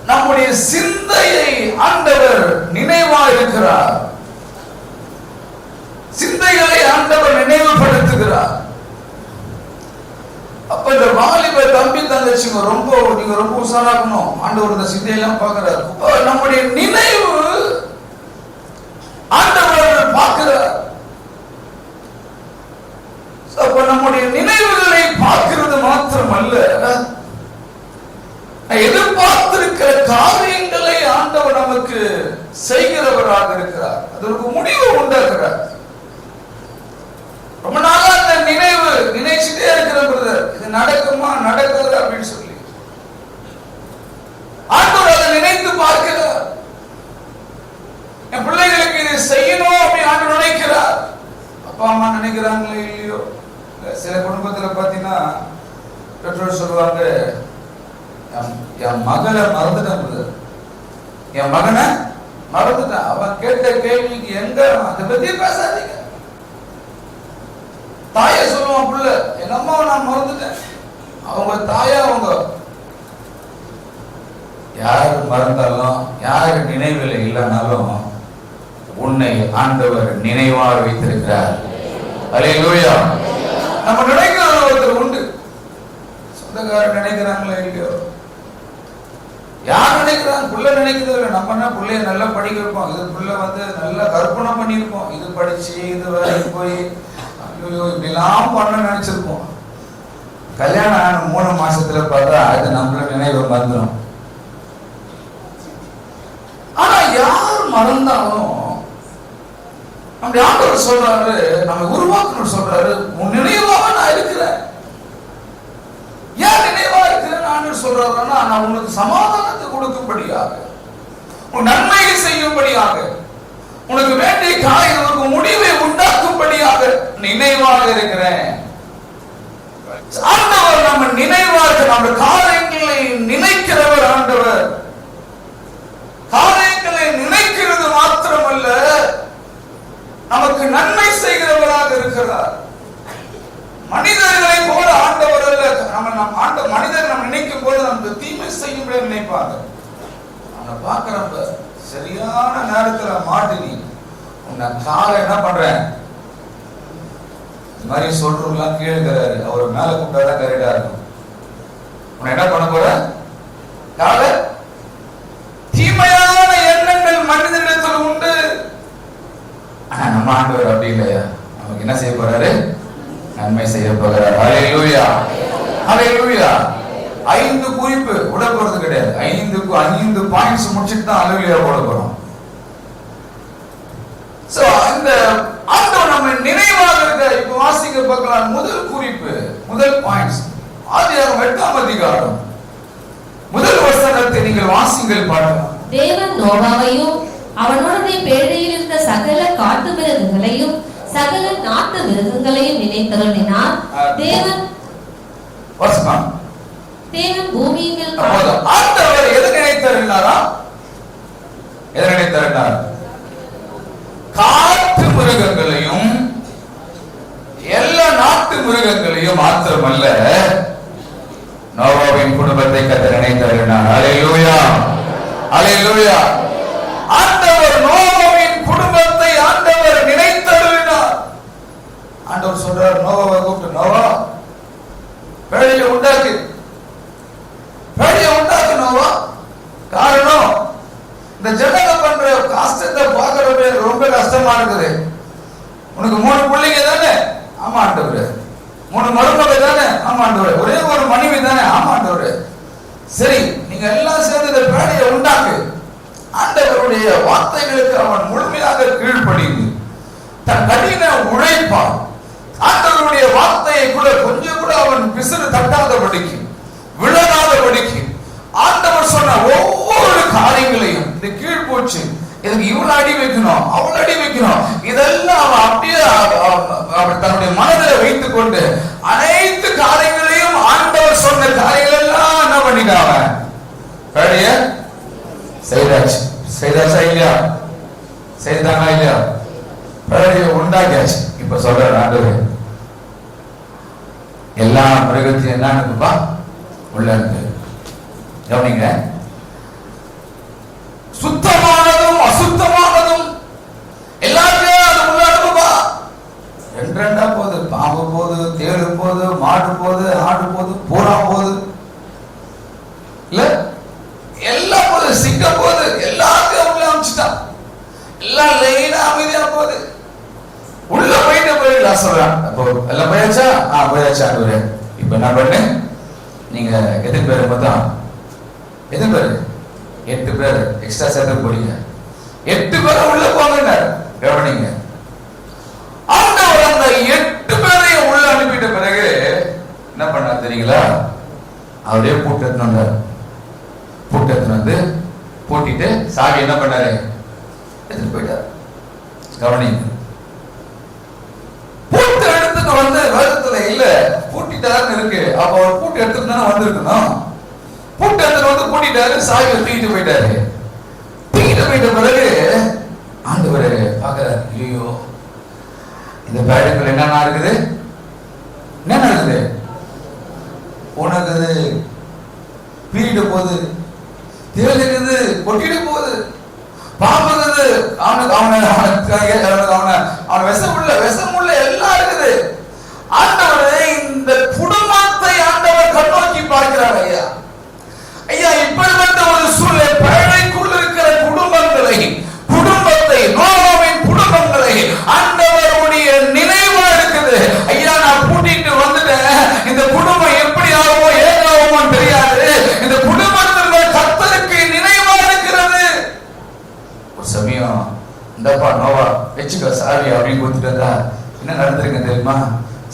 நம்முடைய சிந்தையை இருக்கிறார். சிந்தைகளை ஆண்டவர் நினைவுபடுத்துகிறார். அப்ப இந்த வாலிப தம்பி தங்கச்சிங்க நீங்க ரொம்ப உஷாராக்கணும். ஆண்டவர் இந்த சிந்தையெல்லாம் பார்க்கிறார். நம்முடைய நினைவு ஆண்டவர் பார்க்கிறார். அப்ப நம்முடைய நினைவுகளை பார்க்கிறது மாத்திரமல்ல, எதிர்பார்த்திருக்கிற காரியங்களை ஆண்டவர் நமக்கு செய்கிறவராக இருக்கிறார். அதற்கு முடிவு உண்டாக்குறார். ரொம்ப நாளா அந்த நினைச்சுட்டே இருக்கிற இது நடக்குமா நடக்குது அப்படின்னு சொல்லி ஆண்டவர் அதை நினைத்து பார்க்கிறார். என் பிள்ளைகளுக்கு இதை செய்யணும் அப்படின்னு ஆண்டவர் நினைக்கிறார். அப்பா அம்மா நினைக்கிறாங்களோ இல்லையோ, சில குடும்பத்துல பாத்தீங்கன்னா பெற்றோர் சொல்லுவாங்க, என் மகளை மறந்துட்டேன், என் மகனை மறந்துட்டான், அவன் கேட்ட கேள்விக்கு எங்க அதை பத்தி பேசாதீங்க. தாய சொல்லுவான் புள்ள, எங்க அம்மாவை நான் மறந்துட்டேன், அவங்க தாயா அவங்க. யாரு மறந்தாலும் யாரு நினைவில் இல்லைனாலும் உன்னை ஆண்டவர் நினைவாக வைத்திருக்கிறார். அல்லேலூயா. நம்ம நினைக்கிற ஒருத்தர் உண்டு. சொந்தக்காரர் நினைக்கிறாங்களோ இல்லையோ, யார் நினைக்கிறாங்க? புள்ள நினைக்கிறது இல்லை. நம்ம என்ன பிள்ளைய நல்லா படிக்க வைப்போம், இது புள்ள நல்லா கற்பனை பண்ணியிருப்போம், இது படிச்சு இது வேலைக்கு போய் இப்படிலாம் பண்ண நினைச்சிருப்போம். கல்யாணம் ஆன 3 மாசத்துல பார்த்தா அது நம்மள நினைவு வந்துடும். ஆனா யார் மறந்தாலும் நம்ம ஆண்டவர் சொல்றாரு, நம்ம உருவாக்கணும் சொல்றாரு, உன் நினைவாக நான் இருக்கிறேன். ஏன் நினைவா இருக்கிறேன் ஆண்டவர் சொல்றாருன்னா, நான் உனக்கு சமாதானத்தை கொடுக்கும்படியாக, உன் நன்மையை செய்யும்படியாக, உனக்கு வேண்டிய காரியங்களுக்கு முடிவை உண்டாக்கும்படியாக நினைவாக இருக்கிறேன். ஆண்டவர் நம்ம நினைவாக, நம்ம காரியங்களை நினைக்கிறவர் ஆண்டவர். காரியங்களை நினைக்கிறது மாத்திரமல்ல, நமக்கு நன்மை செய்கிறவராக இருக்கிறார். மனிதர்களை போல ஆண்டவர் அல்ல. மனிதர் நம்ம நினைக்கும் போது நமக்கு தீமை செய்யும்படி நினைப்பாங்க. அவனை பார்க்கிறப்ப சரியான நேரத்துல மாட்டினி உன்னை காலை என்ன பண்றேன் இந்த மாதிரி சொல்றவங்களாம் கேட்கிறாரு. அவர் மேல கூப்பிட்டாதான் கரெக்டா இருக்கும். உன்னை என்ன பண்ண போற? காலை தீமையான எண்ணங்கள் மனிதனிடத்தில் உண்டு. ஆனா நம்ம ஆண்டவர் அப்படி இல்லையா, நமக்கு என்ன செய்ய போறாரு? நன்மை செய்ய போகிறார். ஹல்லேலூயா, ஹல்லேலூயா. 5 குறிப்பு விட போறது கிடையாது. 5 பாயிண்ட்ஸ் முடிச்சுட்டு தான் ஹல்லேலூயா போட போறோம். சோ அந்த ஆண்டவர் நம்ம நினைவாக இருக்க. இப்ப வாசிக்க பார்க்கலாம். முதல் குறிப்பு, முதல் பாயிண்ட்ஸ் ஆதியாகமம் 8ஆம் அதிகாரம் முதல் வசனத்தை நீங்கள் வாசிங்கள் பாருங்கள். தேவன் நோவாவையும் அவனுடைய பேழையில் இருந்த சகல காட்டு மிருகங்களையும் சகல நாட்டு மிருகங்களையும் நினைத்தருளினார். தேவன் பூமியின் மேல் ஆண்டவர் எதை நினைத்தருளினாரா? எதை நினைத்தருளினார்? காட்டு மிருகங்களையும் எல்லா நாட்டு மிருகங்களையும் மாத்திரமல்ல, நோவாவின் குடும்பத்தை கர்த்தர் நினைத்தருளினார். அல்லேலூயா, அல்லேலூயா. ஆண்டவர் நோவாவின் குடும்பத்தை ஆண்டவர் நினைத்தருளினார். ஆண்டவர் சொல்றார், நோவாவை கூப்பிட்டு, நோவா பேழையை உண்டாக்கு, பேழையை உண்டாக்கு நோவா. காரணம், இந்த ஜனங்க பண்ற கஷ்டத்தை பார்க்கறப்ப ரொம்ப கஷ்டமா இருக்குது. உனக்கு 3 பிள்ளைங்க தானே? ஆமா ஆண்டவரே. 3 மருமகள் தானே? ஆமா ஆண்டவரே. ஒரே ஒரு மனைவி தானே? ஆமா ஆண்டவரே. சரி, நீங்க எல்லாம் சேர்ந்து இந்த பேழையை உண்டாக்கு. ஆண்டவருடைய வார்த்தைகளுக்கு அவன் முழுமையாக கீழ்ப்படிந்து தன் கடின உழைப்பான். ஆண்டவருடைய வார்த்தையை கூட கொஞ்சம் கூட அவன் பிசுறு தட்டாதபடிக்கு, விழாதபடிக்கு ஆண்டவர் சொன்ன ஒவ்வொரு காரியங்களையும், இந்த கீழ் போச்சு, இதுக்கு இவ்வளவு அடி வைக்கணும், அவ்வளவு அடி வைக்கணும், இதெல்லாம் அவன் அப்படியே அவர் தன்னுடைய மனதில் வைத்துக் கொண்டு அனைத்து காரியங்களையும் ஆண்டவர் சொன்ன காரியங்கள் எல்லாம் என்ன பண்ணிட்டாங்க? பேழைய செய்தாச்சு. செய்தாச்சா இல்லையா? செய்தாங்களா இல்லையா? பேழைய உண்டாக்கியாச்சு. இப்ப சொல்ற ஆண்டவர் எல்லா மிருகத்தையும் என்ன இருக்குப்பா உள்ள இருக்கு. கவனிங்க, சுத்தமானதும் அசுத்தமானதும் இல்ல எல்லாம் போது சிக்க போது எல்லாத்தையும் உள்ள அமைச்சிட்டான். எல்லாம் லைனா அமைதியா போகுது. உள்ள போயிடலாம் சொல்றான். அப்போ எல்லாம் போயாச்சா? போயாச்சா. இப்ப என்ன பண்ணு, நீங்க எத்தனை பேர் மொத்தம்? எத்தனை பேர்? 8 பேர் எக்ஸ்ட்ரா சேர்த்து போறீங்க. 8 பேரை உள்ள போங்க. கவனிங்க, ஆண்டவர் அந்த 8 பேரையும் உள்ள அனுப்பிட்ட பிறகு என்ன பண்ணார் தெரியுங்களா? அவரே பூட்டு வந்து பூட்டிட்டு சாவி என்ன பண்ணாரு? எடுத்துட்டு போயிட்டார். கவனிங்க, பூட்டு எடுத்துட்டு வந்து வேதத்துல இல்ல பூட்டிட்டாருன்னு இருக்கு. அப்ப அவர் பூட்டு எடுத்துட்டு தானே வந்திருக்கணும். பூட்டு எடுத்துட்டு வந்து பூட்டிட்டாரு, சாவி தூக்கிட்டு போயிட்டாரு. தூக்கிட்டு போயிட்ட பிறகு ஆண்டவர் பாக்குறாரு, ஐயோ இந்த பேடுக்குள்ள என்னன்னா இருக்குது? என்ன இருக்குது? உனக்கு பீரிட போகுது, தேல் இருக்குது, கொட்டிட போகுது, பாம்புக்குது, அவன் விஷமுள்ள எல்லாம் இருக்குது. ஆண்டவரே, இந்த குடும்பத்தை ஆண்டவர் கண்ணோக்கி பார்க்கிறார். ஐயா இப்படிப்பட்ட ஒரு சூழ்நிலை, பேழைக்குள் இருக்கிற குடும்பத்தை நோவாவின் குடும்பங்களை ஆண்டவருடைய நினைவா இருக்குது. ஐயா நான் கூட்டிட்டு வந்துட்டேன், இந்த குடும்பம் எப்படி ஆகுமோ ஏதாகுமோ தெரியாது. இந்த குடும்பத்தில் கர்த்தருக்கு நினைவா இருக்கிறது. ஒரு சமயம் இந்தப்பா நோவா வச்சுக்க சாவி அப்படின்னு கொடுத்துட்டு வந்தா என்ன நடந்திருக்க தெரியுமா?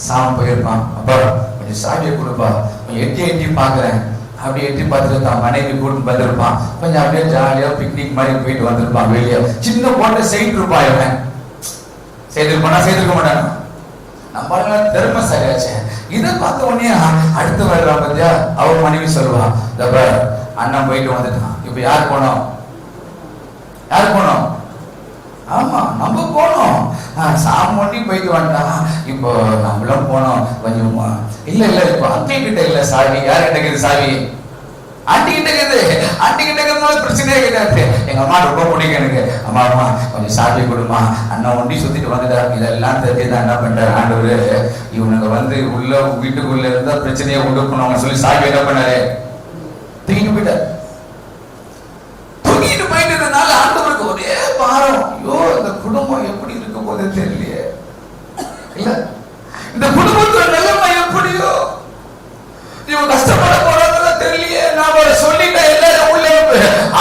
சாமி போயிருப்பான். அப்பா கொஞ்சம் சாவியை கொடுப்பா, கொஞ்சம் எட்டி பாக்குறேன். அப்படி எட்டி பார்த்துட்டு தான் மனைவி கூட்டு வந்திருப்பான். கொஞ்சம் அப்படியே ஜாலியா பிக்னிக் மாதிரி போயிட்டு வந்திருப்பான். வெளியே சின்ன போட்ட செய்திருப்பான். இவன் செய்திருக்க மாட்டான். நம்ம திறமைசாலியாச்சு. இதை பார்த்த உடனே அடுத்து வர்றா பத்தியா அவர் மனைவி சொல்லுவான், அண்ணன் போயிட்டு வந்துட்டான். இப்ப யார் போனோம்? ஆமா நம்ம போனோம். சாமி போயிட்டு வந்துட்டான். இப்போ நம்மளும் போனோம். கொஞ்சம் இல்ல இப்போ அத்தை கிட்ட இல்ல சாவி. யார்கிட்ட இருக்குது சாவி? ஆண்டி கிட்ட இருக்குது. ஆண்டி கிட்ட இருக்கிறதுனால பிரச்சனையே கிடையாது. எங்க அம்மா ரொம்ப பிடிக்கும் எனக்கு. அம்மா கொஞ்சம் சாவி கொடுமா, அண்ணன் ஒண்டி சுத்திட்டு வந்துட்டார். இதெல்லாம் தெரிஞ்சுதான் என்ன பண்றாரு ஆண்டவர், இவனுங்க வந்து உள்ள வீட்டுக்குள்ள இருந்தா பிரச்சனையை உண்டுக்கணும் சொல்லி சாவி என்ன பண்ணாரு? தூக்கிட்டு போயிட்டார். தூக்கிட்டு போயிட்டதுனால ஆண்டவருக்கு ஒரே பாரம். ஐயோ இந்த குடும்பம் எப்படி இருக்க போதே தெரியலையே. இல்ல இந்த குடும்பத்தோட நிலைமை எப்படியோ, இவன் கஷ்டப்பட போறதுல தெரியலையே. நான் ஒரு சொல்லிட்டேன் எல்லாரும் உள்ளே.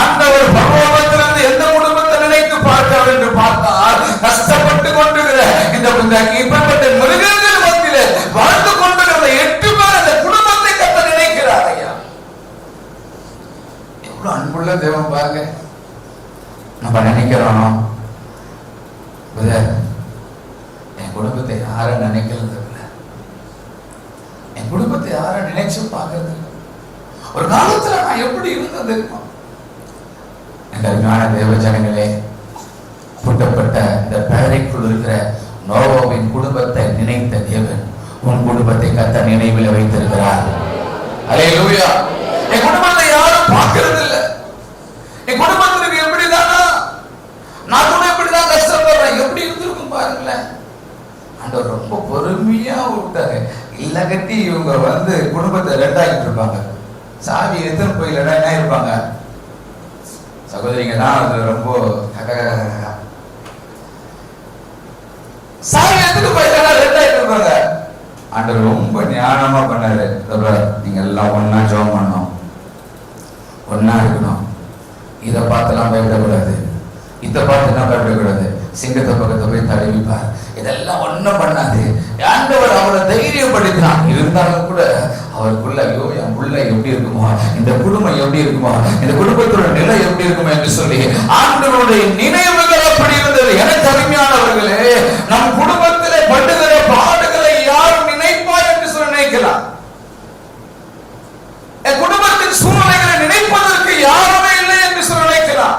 ஆண்டவர் பரலோகத்திலிருந்து எந்த குடும்பத்தை நினைத்து பார்த்தார் என்று பார்த்தால், கஷ்டப்பட்டு கொண்டிருக்கிற இந்த இப்படிப்பட்ட மிருகங்கள் மத்தியிலே வாழ்ந்து கொண்டிருக்கிற 8 பேர் அந்த குடும்பத்தை கத்த நினைக்கிறார். ஐயா எவ்வளவு அன்புள்ள தேவன் பாருங்க. நம்ம நினைக்கிறோம் என் குடும்பத்தை யார நினைக்கிறது இல்லை, என் குடும்பத்தை யார நினைச்சு பார்க்கறது இல்லை. ஒரு காலத்துல நான் எப்படி இருந்தது தெரியுமா? அருமையான தேவ ஜனங்களே, பூட்டப்பட்ட இந்த பேழைக்குள் இருக்கிற நோவாவின் குடும்பத்தை நினைத்த தேவன் உன் குடும்பத்தை கத்த நினைவில் வைத்திருக்கிறார். அல்லேலூயா. என் குடும்பத்தை யாரும் பார்க்கறது இல்லை. என் குடும்பத்திற்கு எப்படிதானா நான் கூட எப்படிதான் கஷ்டப்படுறேன், எப்படி இருந்திருக்கும் பாருங்களேன். ஆண்டவர் ரொம்ப பொறுமையா விட்டாரு. இல்ல கட்டி இவங்க வந்து குடும்பத்தை ரெண்டாயிட்டு இருப்பாங்க. சாவி எடுத்துன்னு போய் என்ன இருப்பாங்க சகோதரிங்க தான். அது ரொம்ப சாவி எடுத்துட்டு போய் ரெண்டாயிட்டு இருப்பாங்க. ஆண்டவர் ரொம்ப ஞானமா பண்ணாரு. நீங்க எல்லாம் ஒன்னா ஜெபம் பண்ணணும், ஒன்னா இருக்கணும். இதை பார்த்துலாம் பயப்படக்கூடாது, இதை பார்த்துலாம் பயப்படக்கூடாது. சிங்கத்தை பக்கத்தை போய் தடவிப்பார். இதெல்லாம் ஒன்றும் பண்ணாது. ஆண்டவர் அவரை தைரியப்படுத்தினான். இருந்தாலும் கூட அவருக்குள்ள ஐயோ என் புள்ள எப்படி இருக்குமோ, இந்த குடும்பம் எப்படி இருக்குமோ, இந்த குடும்பத்தோட நிலை எப்படி இருக்குமோ என்று சொல்லி ஆண்டவருடைய நினைவுகள் அப்படி இருந்தது. எனக்கு அருமையானவர்களே, நம் குடும்பத்திலே படுகிற பாடுகளை யாரும் நினைப்பார் என்று சொல்லி நினைக்கலாம். என் குடும்பத்தின் சூழ்நிலைகளை நினைப்பதற்கு யாருமே இல்லை என்று சொல்லி நினைக்கலாம்.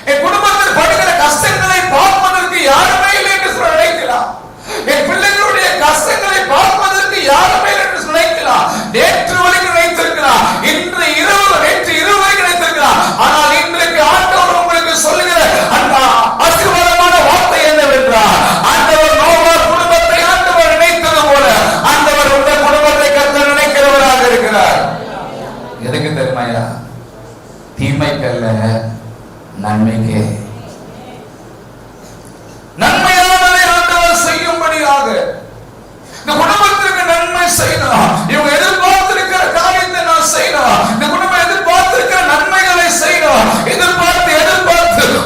என் குடும்பத்தில் படுகிற கஷ்டங்களை பார்ப்பதற்கு யாருமே இல்லை என்று சொல்ல நினைக்கலாம். என் பிள்ளைகளுடைய கஷ்டங்களை பார்ப்பதற்கு யாருமே இல்லை என்று நினைக்கலாம். நேற்று வரைக்கும் நினைத்திருக்கிறார், நேற்று இரவு வரைக்கும் நினைத்திருக்கிறார். ஆனால் இன்றைக்கு ஆண்டவர் உங்களுக்கு சொல்லுகிற அந்த ஆசீர்வாதமான வார்த்தை என்னவென்றால், ஆண்டவர் தீமைக்கல்ல, நன்மைக்கே. நன்மையானதை ஆண்டவர் செய்யும்படியாக இந்த குடும்பத்திற்கு நன்மை செய்யணும். இவங்க எதிர்பார்த்திருக்கிற காரியத்தை நான் செய்யணும். இந்த குடும்பம் எதிர்பார்த்திருக்கிற நன்மைகளை செய்யணும். எதிர்பார்த்து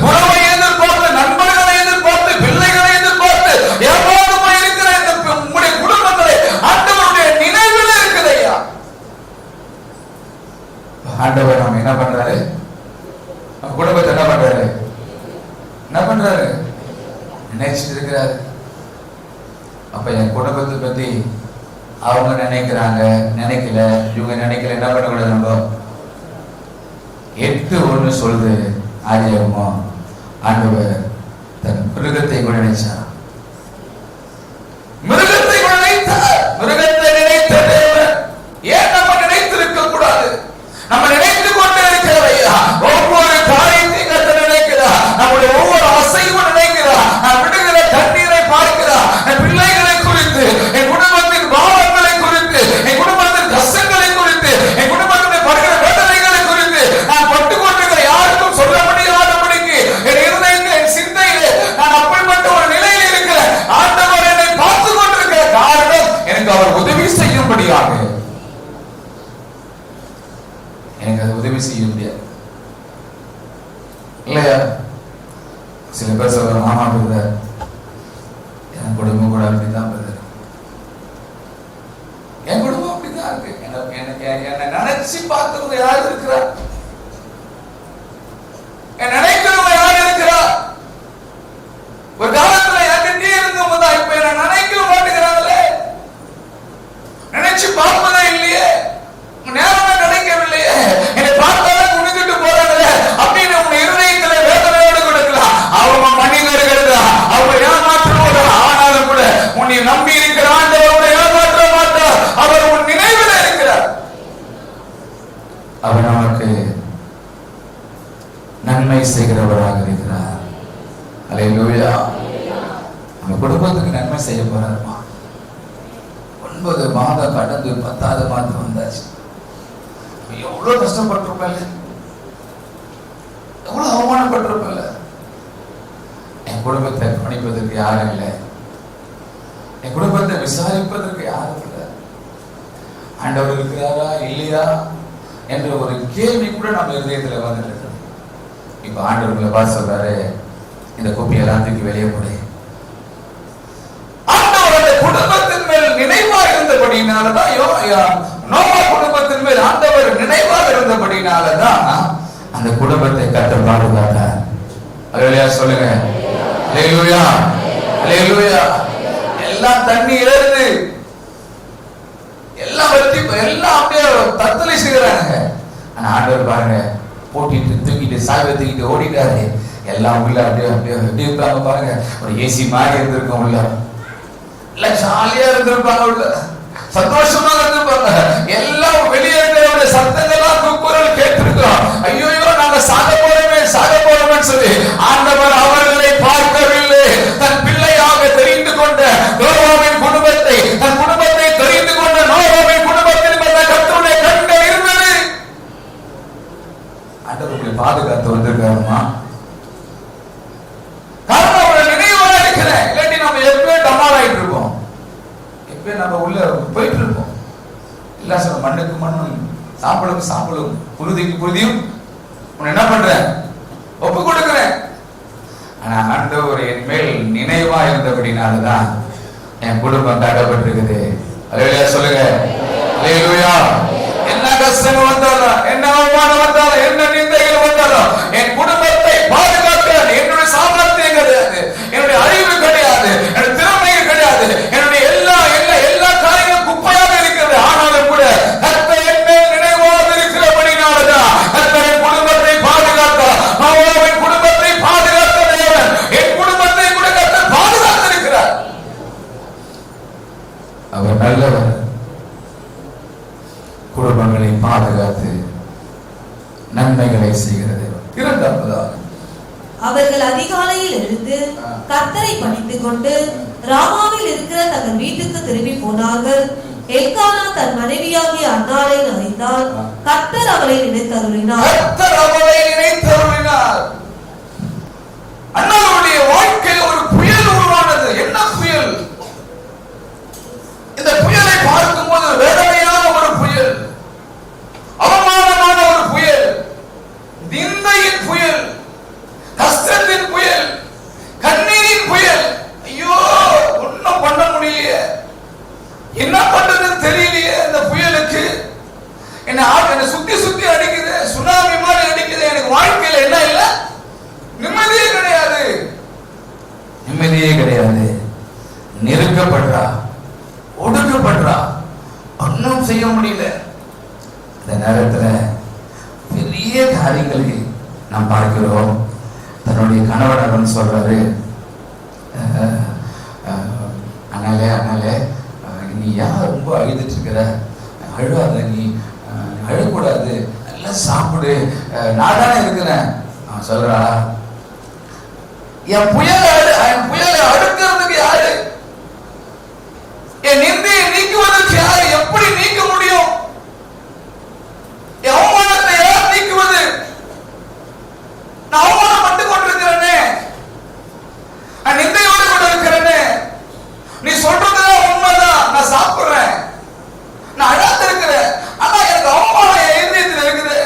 உறவை எதிர்பார்த்து, நண்பர்களை எதிர்பார்த்து, பிள்ளைகளை எதிர்பார்த்து ஏமாறுமா இருக்கிற இந்த உங்களுடைய குடும்பங்களை ஆண்டவருடைய நினைவில் இருக்குது ஐயா. ஆண்டவர் நம்ம என்ன பண்றாரு? நம்ம குடும்பத்தை என்ன பண்றாரு? நினைச்சிட்டு இருக்கிறாரு. அப்ப என் குடும்பத்தை பத்தி அவங்க நினைக்கிறாங்க, நினைக்கல, இவங்க நினைக்கல, என்ன பண்ணக்கூடாது? நம்ம 8:1 சொல்லுது ஆதியாகமோ, ஆண்டவர் தன் மிருகத்தை கூட நினைச்சார். மிருகத்தை கூட நினைத்தார். மிருகத்தை நினைத்த தேவன் ஏன் நம்ம நினைத்திருக்க கூடாது? நம்ம நினைத்து கொண்டே இருக்கிறவையா? ஒவ்வொரு காரியத்தையும் கர்த்தர் நினைக்கிறார். நம்முடைய ஒவ்வொரு அசைவும் நினைக்கிறார். நான் விடுகிற தண்ணீரை பார்க்கிறார். என் பிள்ளைகளை குறித்து, என் குடும்பத்தின் பாவங்களை குறித்து, என் குடும்பத்தின் கஷ்டங்களை குறித்து, என் குடும்பத்தின் படுகிற வேதனைகளை குறித்து நான் பட்டுக் கொண்டிருக்கிற யாருக்கும் சொல்ல முடியாதபடிக்கு என் இருதயத்தில், என் சிந்தையிலே நான் அப்படிப்பட்ட ஒரு நிலையில் இருக்கிறேன். ஆண்டவர் என்னை பார்த்துக் கொண்டிருக்கிற காரணம் எனக்கு அவர் உதவி செய்யும்படியாக. எனக்கு அது உதவி செய்ய முடியாது இல்லையா? சில பேர் சொல்றாங்க, ஆமா பிரதர், என் குடும்பம் கூட அப்படிதான் பிரதர், என் குடும்பம் அப்படிதான் இருக்கு. என்னை நினைச்சு பார்க்கிறவங்க யாரு இருக்கிறா? என் நினைக்கிறவங்க யாரு இருக்கிறா? ஒரு காலத்துல என்கிட்டே இருந்தவங்க தான் இப்ப என்ன நினைக்க மாட்டேங்கிறாங்களே, நினைச்சு பார்ப்பதே இல்லையே, நேரமா நினைக்கவில்லையே, என்னை பார்த்தாலே குனிந்துட்டு போறாங்களே அப்படின்னு உங்க இருதயத்துல வேதனையோடு கொடுக்கலாம். அவங்க மனிதர்கள் தான், அவங்க ஏமாற்றுவாங்க. ஆனாலும் கூட உன்னை நம்பி இருக்கிற ஆண்டவர் ஏமாற்ற மாட்டார். அவர் உன் நினைவில் இருக்கிறார். அவர் நமக்கு நன்மை செய்கிறவராக இருக்கிறார். அல்லேலூயா. நம்ம குடும்பத்துக்கு நன்மை செய்ய போறாருமா. 9 மாதம் கடந்து 10வது மாதம் வந்தாச்சு. எவ்வளவு கஷ்டப்பட்டிருப்பேன், எவ்வளவு அவமானப்பட்டிருப்பேன். என் குடும்பத்தை கவனிப்பதற்கு யாரும் இல்லை, என் குடும்பத்தை விசாரிப்பதற்கு யாரும் இல்லை. ஆண்டவர் இருக்கிறாரா இல்லையா என்ற ஒரு கேள்வி கூட நம்ம இதயத்துல வந்துட்டு. இப்ப ஆண்டவர்களை பார்த்து சொல்றாரு, இந்த குப்பியெல்லாம் தூக்கி வெளியே போடு. ஆண்டவருடைய குடும்பத்தின் மேல் நினைவா இருந்தபடினாலதான், நோவா குடும்பத்தின் மேல் ஆண்டவர் நினைவாக இருந்தபடினாலதான் அந்த குடும்பத்தை கர்த்தர் பாதுகாத்தார். அல்லேலூயா சொல்லுங்க. அல்லேலூயா, அல்லேலூயா. எல்லாம் தண்ணி ஏறுது, எல்லாம் வத்தி, எல்லாம் அப்படியே தத்தளி செய்யறாங்க. ஆனா ஆண்டவர் பாருங்க, போட்டிட்டு தூக்கிட்டு சாய்வை தூக்கிட்டு ஓடிட்டாரு. எல்லாம் உள்ள அப்படியே அப்படியே எப்படி இருப்பாங்க பாருங்க, ஒரு ஏசி மாதிரி இருந்திருக்கும் உள்ள, எல்லாம் ஜாலியா இருந்திருப்பாங்க, உள்ள சந்தோஷமா இருந்திருப்பாங்க. எல்லாம் வெளியேறவருடைய சத்தங்கள்லாம் கூக்குரல் கேட்டிருக்கிறோம். ஐயோ நாங்க சாக போறோமே சொல்லி ஆண்டவர் அவர்களை பார்க்கவில்லை. தன் பிள்ளையாக தெரிந்து கொண்ட நோவாவின் குடும்பத்தை, தன் குடும்பத்தை தெரிந்து கொண்ட நோவாவின் குடும்பத்தில் கர்த்தருடைய கண்கள் இருந்தது. ஆண்டவர்களை பாதுகாத்து வந்திருக்காருமா. காரணம் அவருடைய நினைவாக இருக்கிறேன். இல்லாட்டி நம்ம எப்பவே டமாலாயிட்டு இருப்போம், எப்பவே நம்ம உள்ள போயிட்டு இருப்போம். இல்ல சார், மண்ணுக்கு மண்ணும், சாப்பிடுக்கு சாப்பிடும், புழுதிக்கு புழுதியும் உன்னை என்ன பண்றேன், ஒப்பு கொடுக்கிறேன். ஆனா ஆண்டவர் என் மேல் நினைவா இருந்தபடினாலதான் என் குடும்பம் காக்கப்பட்டிருக்குது. அல்லேலூயா சொல்லுங்க. அல்லேலூயா. என்ன கஷ்டம் வந்தாலும், என்ன அவமானம் வந்தாலும், என்ன நிந்தைகள் வந்தாலும் என் குடும்பத்தை பாதுகாக்கிறேன். என்னுடைய சாமர்த்தியம் கிடையாது, என்னுடைய அறிவு கிடையாது, என்னுடைய திறமைகள் கிடையாது, என்னுடைய எல்லா காரியங்களும் குப்பையாக இருக்கிறது. ஆனாலும் கூட கர்த்தர் என் மேல் நினைவாக இருக்கிறபடினாலதான் கர்த்தர் என் குடும்பத்தை பாதுகாத்தார். நோவாவின் குடும்பத்தை பாதுகாத்த தேவன் என் குடும்பத்தை கூட கர்த்தர் பாதுகாத்திருக்கிறார். அவர் நல்லவர். குடும்பங்களை பாதுகாத்து நன்மைகளை செய்கிறது. இரண்டாவதாக, அவர்கள் அதிகாலையில் எழுந்து கர்த்தரை பணித்துக் கொண்டு ராமாவில் இருக்கிற தங்கள் வீட்டுக்கு திரும்பி போனார்கள். எல்கானா தன் மனைவியாகிய அன்னாளை அறிந்தால் கர்த்தர் அவளை நினைத்தருளினார். கர்த்தர் அவளை ஒடுக்கப்படுறா, ஒன்றும் செய்ய முடியல. இந்த நேரத்துல பெரிய காரியங்களை நாம் பார்க்கிறோம். தன்னுடைய கணவன் சொல்றாரு, அண்ணாலே நீ யார் ரொம்ப அழுதுட்டு இருக்கிற, அழுவாத, நீ அழக்கூடாது, நல்லா சாப்பிடு, நான் தானே இருக்கிறேன். அவன் சொல்றா, என் புயலை அடுக்கிறதுக்கு யாரு, என் நிந்தையை நீக்குவதற்கு யாரு, எப்படி நீக்க முடியும், என் அவமானத்தை யார் நீக்குவது, நான் அவமானப்பட்டு கொண்டிருக்கிறேனே, நான் நிந்தையோடு கொண்டு இருக்கிறேனே, நீ சொல்றதுதான் உண்மைதான், நான் சாப்பிடுறேன், நான் அழாத இருக்கிறேன், ஆனா எனக்கு அவமானம் என் இதயத்தில் இருக்குது,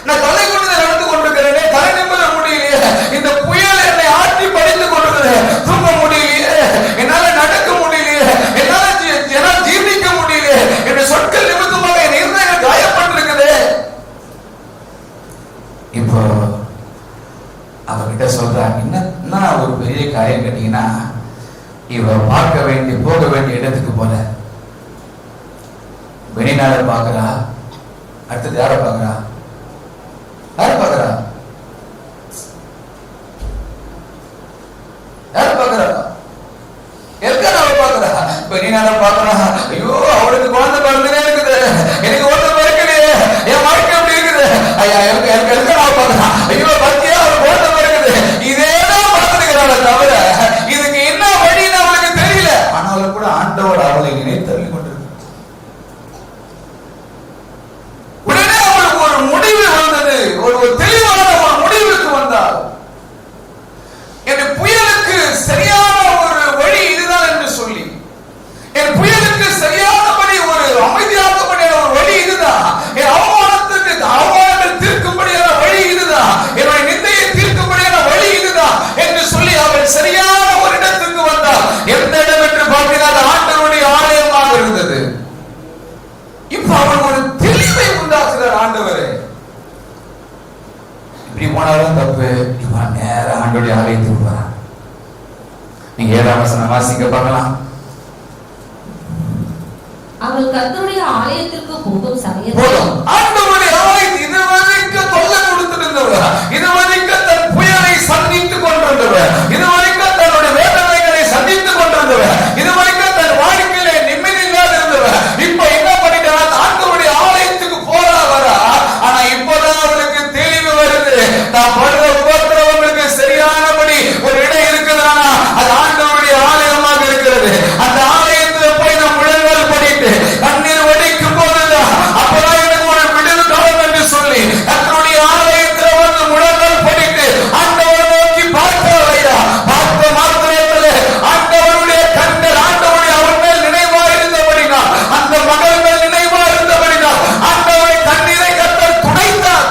நான் தலை கொண்டு நடந்து கொண்டிருக்கிறேனே, தலை நிமிர முடியலையே, இந்த புயல் என்னை ஆட்டி படித்துக் கொண்டிருக்கிறேன், தூங்க முடியலையே, என்னால நடக்க முடியலையே, என்னால ஜீர்ணிக்க முடியலையே, என் சொற்கள் நிமித்தமாக என் இருதயம் காயப்பட்டிருக்குது. இப்போ அவர்கிட்ட சொல்றாங்க, என்ன ஒரு பெரிய காரியம் கேட்டீங்கன்னா, இவ போக வேண்டிய இடத்துக்கு போல வெளிநாடு பாக்குறா, அடுத்தது யார பாக்குறா, வெளிநாட பாக்குறா. ஐயோ, அவளுக்கு குழந்தை பிறந்தனே இருக்குது, எனக்கு ஒண்ணு பிறக்கலையே, என் வாழ்க்கை எப்படி இருக்குது, ஐயா எனக்கு பாக்குறா, ஐயோ பத்தியா அவள் குழந்தை பிறகுது, இதேதான் பார்த்துக்கிறாள தவிர இதுக்கு என்ன வழின்னு அவளுக்கு தெரியல. ஆனாலும் கூட ஆண்டவர் அவளை நினைத்தள்ளி கொண்டிருக்க, உடனே அவளுக்கு ஒரு முடிவு வந்தது, ஒரு தெளிவான ஒரு முடிவுக்கு வந்தாள். என் புயலுக்கு சரியான ஒரு வழி இதுதான் என்று சொல்லி, என் புயலுக்கு சரியானபடி ஒரு அமைதியாக்கப்படியான ஒரு வழி இதுதான், என் அவமானங்கள் தீர்க்கும்படியான வழி இதுதான், என்னுடைய நிந்தையை தீர்க்கும்படியான வழி இதுதான் என்று சொல்லி அவள் சரியான ஒரு இடத்துக்கு வந்தாள். எந்த இடம் என்று பார்க்கிறார், ஆண்டவருடைய ஆலயமாக இருந்தது. இப்ப அவள் ஒரு தெளிவை உண்டாக்குகிறார் ஆண்டவரே. இப்படி போனாலும் தப்பு, இவன் நேர ஆண்டவருடைய ஆலயத்துக்கு போறான். நீங்க 7ஆம் வசனம் வாசிங்க பார்க்கலாம். அவள் கர்த்தருடைய ஆலயத்திற்கு போகும் சமயத்தில் ஆண்டவருடைய ஆலயத்தில் இதுவரைக்கும் தொல்லை கொடுத்திருந்தவர், இதுவரைக்கும் தன் புயலை சந்தித்துக் கொண்டிருந்தவர், இதுவரைக்கும் தன்னுடைய வேதனைகளை சந்தித்துக் கொண்டிருந்தவர், இதுவரைக்கும் தன் வாழ்க்கையிலே நிம்மதி இல்லாத இருந்தவர், இப்ப என்ன பண்ணிட்டார், ஆண்டவருடைய ஆலயத்துக்கு போறா வரா. ஆனா இப்பதான் அவளுக்கு தெளிவு வருது, தான் படுற உபத்திரவங்களுக்கு சரியானபடி ஒரு இடம் இருக்குதானா, அது ஆண்டவருடைய ஆலயமாக இருக்கிறது. அந்த ஆலயத்துல போய் நான் முழங்கால் படிட்டு கண்ணீர் வடிக்கும் போதுதான் அப்பதான் எனக்கு ஒரு விடுதலை காலம் என்று சொல்லி கர்த்தருடைய ஆலயத்துல வந்து முழங்கால் படிட்டு ஆண்டவரை நோக்கி பார்க்கலையா, பார்த்த மாத்திரத்தில் ஆண்டவருடைய கண்கள் ஆண்டவருடைய அவன் மேல் நினைவா இருந்தபடினா, அந்த மகள் மேல் நினைவா இருந்தபடினா ஆண்டவரை கண்ணீரை கர்த்தர் துடைத்தார்.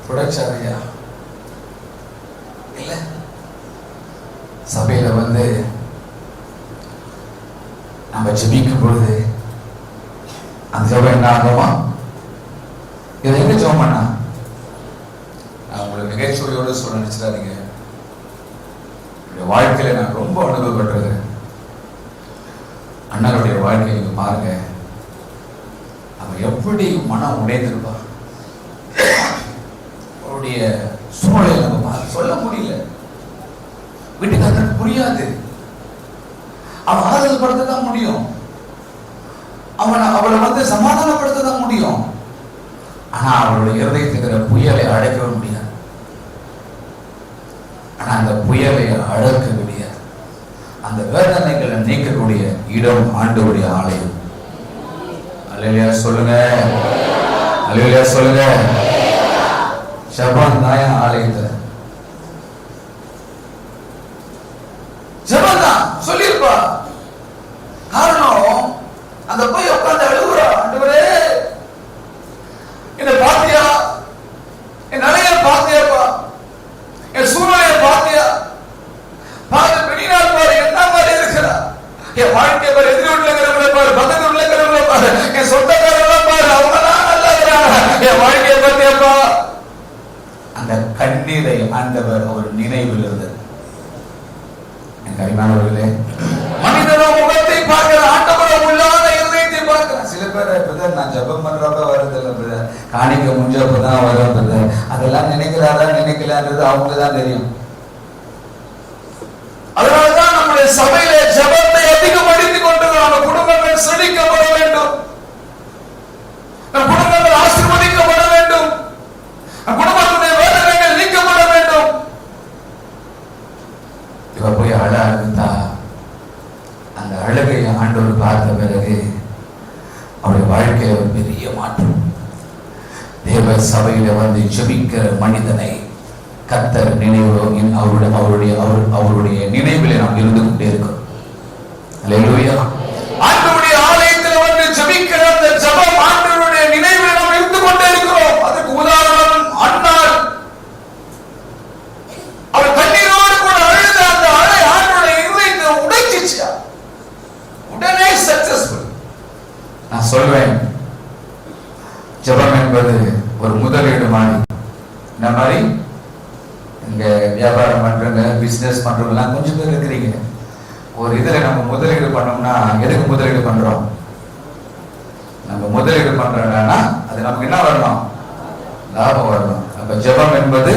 துடைச்சாரையா இல்ல, சபையில வந்து நம்ம ஜெபிக்கும் பொழுது அந்த ஜெபம் என்ன ஆகுமா, இதை எங்க ஜெபம் பண்ணா, நான் உங்களுக்கு நகைச்சுவையோட சொல்ல நினைச்சிடாதீங்க, வாழ்க்கையில நான் ரொம்ப அனுபவப்பட்டது. அண்ணனுடைய வாழ்க்கையை நீங்க பாருங்க, அவன் எப்படி மனம் உடைந்திருப்பா, அவருடைய சூழ்நிலை நம்ம சொல்ல முடியல, வீட்டுக்காரனுக்கு புரியாது, அவன் ஆறுதல் படுத்த தான் முடியும், அவளை வந்து சமாதானப்படுத்த தான் முடியும், ஆனா அவளுடைய இருதயத்துக்கிற புயலை அடக்கவே முடியாது. ஆனா அந்த புயலை அடக்க முடியாது. அந்த வேதனைகளை நீக்கக்கூடிய இடம் ஆண்டவருடைய ஆலயம். அல்லேலூயா சொல்லுங்க, அல்லேலூயா சொல்லுங்க. ஜெபம் தான் ஆலயத்துல, ஜெபம் தான் சொல்லிருப்பா. காரணம் அந்த போய் உட்கார்ந்து அழுகுறா, ஆண்டவரே என்ன பாத்தியா, என் நிலைய பாத்தியாப்பா, என் சூழ்நிலைய பாத்தியா, பாரு வெளிநாள் பாரு என்ன மாதிரி இருக்கிறா, என் வாழ்க்கை பாரு, எதிரி உள்ளவங்களை பாரு, பக்கத்து உள்ளவங்களை பாரு, என் சொந்தக்காரங்களை பாரு, அவங்க தான் நல்லா இருக்கிறாங்க, என் வாழ்க்கையை பாத்தியாப்பா. அந்த கண்ணீரை ஆண்டவர் ஒரு நினைவில் இருந்தது. கரிமானவர்களே, மனிதனோ முகத்தை பார்க்கிற, ஆண்டவரோ உள்ளான இருதயத்தை பார்க்கிறான். சில பேர் பிரதர் நான் ஜெபம் பண்றப்ப வருதில்லை பிரதர், காணிக்க முடிஞ்சப்பதான் வரும் பிரதர், அதெல்லாம் நினைக்கிறாரா நினைக்கலான்றது அவங்களுக்கு தான் தெரியும். அதனாலதான் நம்முடைய சபையில ஜெபத்தை அதிகப்படுத்திக் கொண்டு நம்ம குடும்பங்கள் செழிக்கப்பட வேண்டும், நம் குடும்பங்கள் ஆசீர்வதிக்கப்பட வேண்டும், நம் குடும்பத்துடைய வேதனைகள் நீக்கப்பட வேண்டும். இவ போய் அழ ஆரம்பித்தா அந்த அழகை ஆண்டவர் பார்த்த பிறகு அவருடைய வாழ்க்கையில ஒரு பெரிய மாற்றம். தேவ சபையில வந்து ஜெபிக்கிற மனிதனை கர்த்தர் நினைவு அவருடைய நினைவிலே நாம் இருந்து கொண்டே இருக்கிறோம். அல்லேலூயா. ஆண்டவருடைய ஆலயத்தில் வந்து ஜெபிக்கிற அந்த ஜெபம் ஆண்டவருடைய நினைவிலே நாம் இருந்து கொண்டே இருக்கிறோம். அதுக்கு உதாரணம் அன்னாள். அவர் கண்ணீரோடு கூட அழுத அந்த அழை ஆண்டவருடைய இருதயத்தை உடைச்சிச்சு. உடனே சக்சஸ்ஃபுல். நான் சொல்வேன், ஜெபம் என்பது ஒரு முதலீடு மாதிரி. இந்த மாதிரி இங்க வியாபாரம் பண்றவங்க, பிசினஸ் பண்றவங்க கொஞ்சம் பேர் இருக்கிறீங்க. ஒரு இதுல நம்ம முதலீடு பண்ணோம்னா எதுக்கு முதலீடு பண்றோம்? நம்ம முதலீடு பண்றோம்னா அது நமக்கு என்ன வரணும்? லாபம் வரணும். அப்ப ஜெபம் என்பது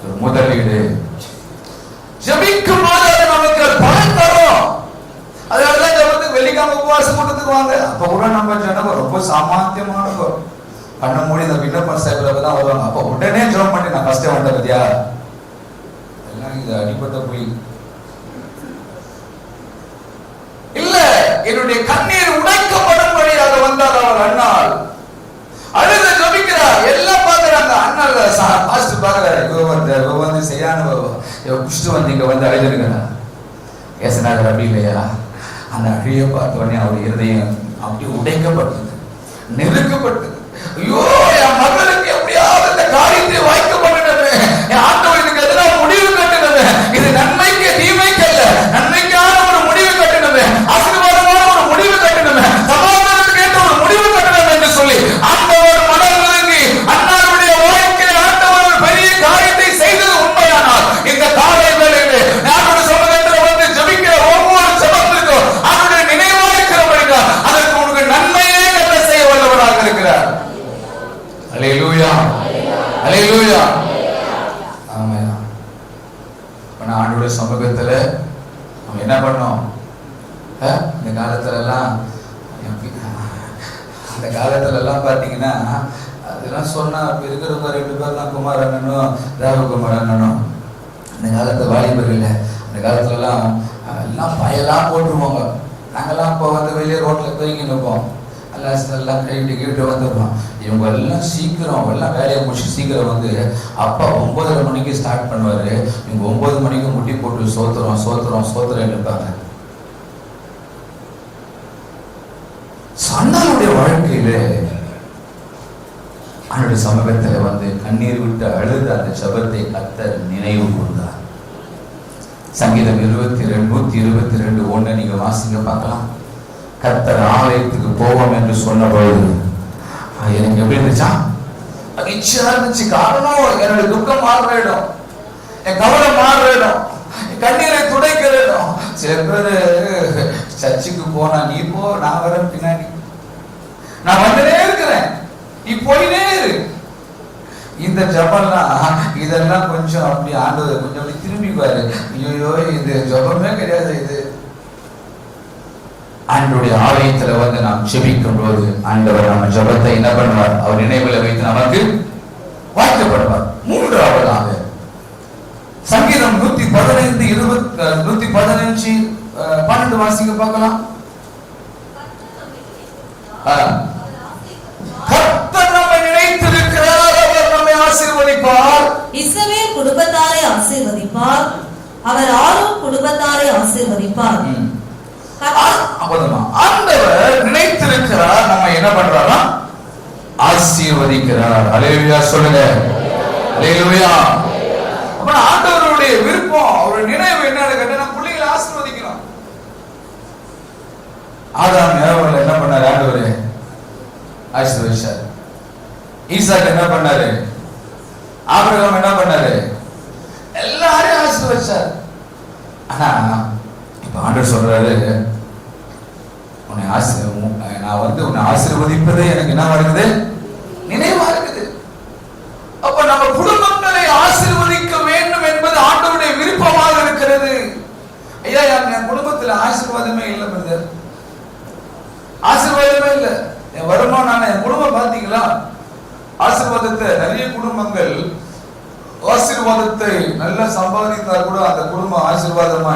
ஒரு முதலீடு. ஜெபிக்கும் போது அது நமக்கு பலன் தரும். அதனாலதான் ஜெபத்துக்கு வெள்ளிக்கிழமை உபவாசம் கூட்டத்துக்கு வாங்க. அப்ப கூட நம்ம ஜனம் ரொம்ப சாமாத்தியமானவங்க, கண்ண மூடி இந்த விண்ணப்ப சேவையில தான் வருவாங்க. அப்ப உடனே ஜெபம் பண்ணி நான் ஃபர்ஸ்டே வந்த பத்தியா எல்லாம் இது அடிப்பட்ட போய் இல்ல, என்னுடைய கண்ணீர் உடைக்கப்படும்படியாக வந்தார் அவர் அண்ணாள். அழுத ஜெபிக்கிறார், எல்லாம் பாக்குறாங்க. அண்ணாள் பாஸ்டர் பாக்குறாரு, வந்து சரியான குஷ்டு வந்து இங்க வந்து அழுதுருக்கிறார். ஏசனாகர் அப்படி இல்லையா? அந்த அழிய பார்த்த உடனே அவர் இருதயம் அப்படி உடைக்கப்பட்டது, நெருக்கப்பட்டது. ஐயோ, என் மகளுக்கு எப்படியாவது இந்த காரியத்தை வாய்க்க பண்ணணுமே, என் ஆண்டவர் இதுக்கு எதிராக முடிவு கட்டணுமே, இது நன்மைக்கு தீமைக்கு அல்ல, நன்மைக்கான ஒரு முடிவு கட்டணுமே, ஆசீர்வாதமான ஒரு முடிவு கட்டணுமே, சமாதானத்துக்கு ஏற்ற ஒரு முடிவு கட்டணும் என்று சொல்லி ஆண்டவர் மனம் விளங்கி அண்ணாருடைய வாழ்க்கையில் ஆண்டவர் ஒரு பெரிய காரியத்தை செய்தது உண்மையானால் இந்த காலை வேளையிலே ஆண்டவர் சமூகத்தில் வந்து ஜெபிக்கிற ஒவ்வொரு ஜெபத்திற்கும் அவருடைய நினைவாக இருக்கிறபடினா அதற்கு உனக்கு நன்மையே கட்ட செய்ய வல்லவராக இருக்கிறார். அல்லேலூயா, அல்லேலூயா. ஆமென். ஆனா ஆண்டவருடைய சமூகத்துல நம்ம என்ன பண்ணோம்? இந்த காலத்துல எல்லாம் பாத்தீங்கன்னா அதெல்லாம் சொன்னா இருக்கிறவங்க 2 பேர் தான், குமார் அண்ணனும் ராகுகுமார் அண்ணனும். அந்த காலத்து வாலிபர்கள் அந்த காலத்துல எல்லாம் பயெல்லாம் போட்டுருவாங்க. நாங்கெல்லாம் இப்போ வந்து வெளியே ரோட்ல போய்க்கு நிற்போம், எல்லாம் கைட்டு வந்துடுவோம். இவங்க எல்லாம் சீக்கிரம் எல்லாம் வேலையை முடிச்சு சீக்கிரம் வந்து அப்பா 9:30 மணிக்கு ஸ்டார்ட் பண்ணுவாரு, இவங்க 9 மணிக்கு முட்டி போட்டு சோத்துறோம் இருப்பாங்க. அண்ணாளுடைய வாழ்க்கையில அவனுடைய சமூகத்துல வந்து கண்ணீர் விட்டு அழுத அந்த ஜெபத்தை கர்த்தர் நினைவு கூர்ந்தார். சங்கீதம் 122:1 நீங்க வாசிங்க பார்க்கலாம். கர்த்தர் ஆலயத்துக்கு போவோம் என்று சொன்ன பொழுது எனக்கு எப்படி இருந்துச்சா? மகிழ்ச்சியா இருந்துச்சு. காரணம், என்னுடைய துக்கம் மாற வேண்டும், என் கவலை மாற வேண்டும், என் கண்ணீரை துடைக்க வேண்டும். சில பேரு சர்ச்சுக்கு போனா நீ போ, நான் வரேன் பின்னாடி, நான் வந்துட்டே இருக்கிறேன், நீ போயினே இரு. இந்த ஜபம்லாம் இதெல்லாம் கொஞ்சம் அப்படி ஆண்டவர் கொஞ்சம் அப்படி திரும்பிப்பாரு. ஐயோ, இது ஜபமே கிடையாது. இது ஆண்டவருடைய ஆலயத்துல வந்து நாம் ஜெபிக்கும் போது ஆண்டவர் நம்ம ஜபத்தை என்ன பண்ணுவார்? அவர் நினைவில் வைத்து நமக்கு வாய்க்கப்படுவார். மூன்றாவதாக சங்கீதம் 115:12 வாசிக்க பார்க்கலாம். கர்த்தர் நம்மை நினைத்திருக்கிறார், அவர் நம்மை ஆசீர்வதிப்பார். இஸ்ரவேல் குடும்பத்தாரை ஆசீர்வதிப்பார், அவர் ஆரோன் குடும்பத்தாரை ஆசீர்வதிப்பார். ஆண்டவர் நினைத்திருக்கிறார், நம்ம என்ன பண்றாரா? ஆசீர்வதிக்கிறார். அல்லேலூயா சொல்லுங்க. அல்லேலூயா. அப்ப ஆண்டவருடைய விருப்பம், அவருடைய நினைவு என்னன்னு கேட்டா பிள்ளைகளை ஆசீர்வதிக்கணும். ஆதாம் ஏவாள் என்ன பண்ணாரு? ஆண்டவர் ஆசீர்வதிச்சார். ஈசாக்கு என்ன பண்ணாரு? ஆபிரகாம் என்ன பண்ணாரு? எல்லாரையும் ஆசீர்வதிச்சார். ஆனா இப்ப ஆண்டவர் சொல்றாரு, உன்னை நான் உன்னை ஆசீர்வதிப்பதே எனக்கு என்ன இருக்குது, நினைவா இருக்குது. அப்ப நம்ம குடும்பங்களை ஆசீர்வதிக்க வேண்டும் என்பது ஆண்டவருடைய விருப்பமாக இருக்கிறது. ஐயா, என் குடும்பத்துல ஆசீர்வாதமே இல்லை பிரதர், ஆசீர்வாதமே இல்லை. என் வருமானம், என் குடும்பம் பாத்தீங்களா, ஆசீர்வாதத்தை நிறைய குடும்பங்கள் ஆசீர்வாதத்தை நல்லா சம்பாதித்தா கூட அந்த குடும்பம் ஆசீர்வாதமா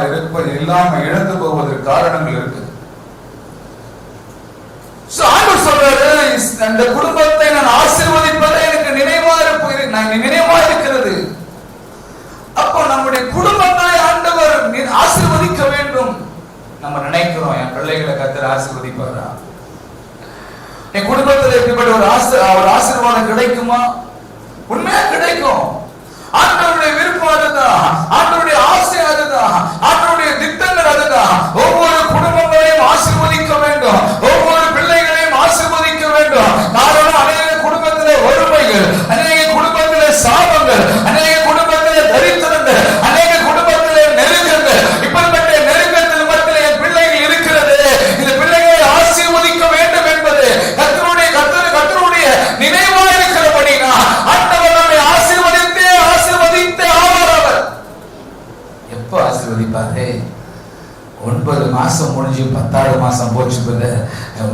இல்லாம இழந்து போவதற்கு காரணங்கள் இருக்கு. சொல்றாரு, அந்த குடும்பத்தை நான் ஆசீர்வதிப்பதை எனக்கு நினைவா இருக்கிறது. அப்போ நம்முடைய குடும்பங்களை ஆண்டவர் ஆசீர்வதிக்க வேண்டும். நம்ம நினைக்கிறோம் என் பிள்ளைகளை கர்த்தர் ஆசீர்வதிப்பாரா, என் குடும்பத்தில் இப்படிப்பட்ட ஒரு ஆசீர்வாதம் கிடைக்குமா? உண்மையா கிடைக்கும். ஆண்டவருடைய விருப்பம் அதுதான், ஆண்டவருடைய ஆசை அதுதான், ஆண்டவருடைய திட்டங்கள் அதுதான். ஒவ்வொரு குடும்பங்களையும் ஆசீர்வதிக்க வேண்டும், ஒவ்வொரு பிள்ளைகளையும் ஆசீர்வதிக்க வேண்டும். காரணம், அநேக குடும்பத்திலே வறுமைகள், அநேக குடும்பத்திலே சாபங்கள், அநேக குடும்பத்திலே தரித்திரங்கள், அநேக குடும்பத்திலே நெருக்கங்கள். இப்படிப்பட்ட நெருக்கத்தில் மத்தியில் என் பிள்ளைகள் இருக்கிறது. இந்த பிள்ளைகளை ஆசீர்வதிக்க வேண்டும் என்பது கர்த்தருடைய நினைவா இருக்கிறபடினா ஆண்டவர் நம்மை ஆசீர்வதித்தே ஆவார். அவர் எப்ப ஆசீர்வதிப்பாரு? 9 மாசம் முடிஞ்சு 10வது மாசம் போச்சு பிரதர்,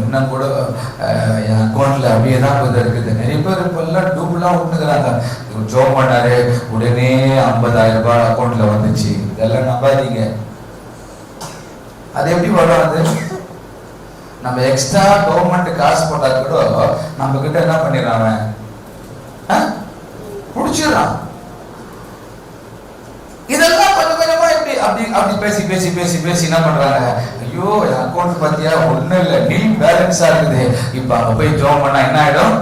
இன்னும் கூட என் அக்கௌண்ட்ல அப்படியே தான் இருக்குது. நிறைய பேர் இப்பெல்லாம் டூப்லாம் விட்டுக்கிறாங்க. ஜோம் பண்ணாரு, உடனே 50,000 ரூபாய் அக்கௌண்ட்ல வந்துச்சு. இதெல்லாம் நம்பாதீங்க. அது எப்படி வரும்? அது நம்ம எக்ஸ்ட்ரா கவர்மெண்ட் காசு போட்டா கூட நம்ம கிட்ட என்ன பண்ணிடுறாங்க, புடிச்சிடறான். இதெல்லாம் கொஞ்சம் கொஞ்சமா அப்படி பேசி என்ன பண்றாங்க, ஐயோ என் அக்கௌண்ட் பாத்தியா ஒண்ணும் இல்ல, நீல் பேலன்ஸா இருக்குது. இப்ப அங்க போய் ஜோம் பண்ணா என்ன ஆயிடும்,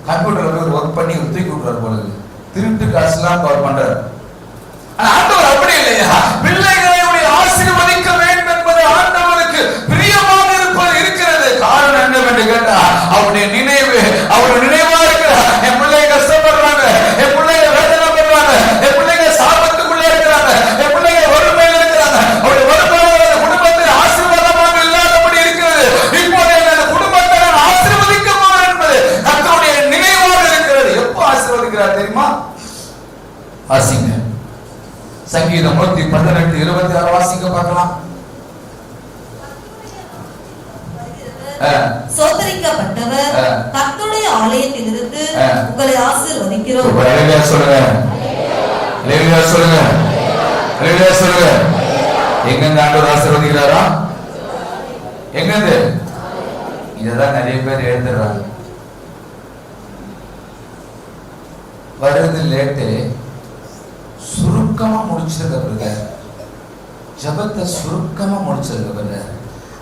கம்ப்யூட்டர்ல போய் ஒர்க் பண்ணி தூக்கி விட்டுறாரு போல, திருட்டு காசு எல்லாம் கவர் பண்றாரு. ஆண்டவர் அப்படி இல்லையா, பிள்ளைகளை ஆசீர்வதிக்க வேண்டும் என்பது ஆண்டவருக்கு பிரியமாக இருக்கிறது. காரணம் என்னவென்று கேட்டா, அவருடைய நினைவு, அவருடைய நினைவா இருக்கிறார். என் பிள்ளைங்க கஷ்டப்படுறாங்க, என் பிள்ளைங்க வேதனை பண்றாங்க, என் பிள்ளைங்க சாபத்துக்குள்ள இருக்கிறாங்க, என் பிள்ளைங்க வறுமையில் இருக்கிறாங்க. அவருடைய வருமானம் குடும்பத்தில் ஆசீர்வாதமாக இல்லாதபடி இருக்கிறது. இப்போது அந்த குடும்பத்தை நான் ஆசீர்வதிக்க போறேன் என்பது கர்த்தருடைய நினைவாக இருக்கிறது. எப்போ ஆசீர்வதிக்கிறார் தெரியுமா? வாசிங்க சங்கீதம் 118:26 வாசிங்க பார்க்கலாம். சோதரிக்கப்பட்டவர் கர்த்தருடைய ஆலயத்திலிருந்து உங்களை ஆசீர்வதிக்கிறோம். சொல்லுங்க, சொல்லுங்க, சொல்லுங்க. எங்க ஆண்டவர் ஆசீர்வதிக்கிறாரா? எங்க? இததான் நிறைய பேர் எழுதுறாங்க. வருது லேட்டு, சுருக்கமா முடிச்சிருக்க, ஜபத்தை சுருக்கமா முடிச்சிருக்க.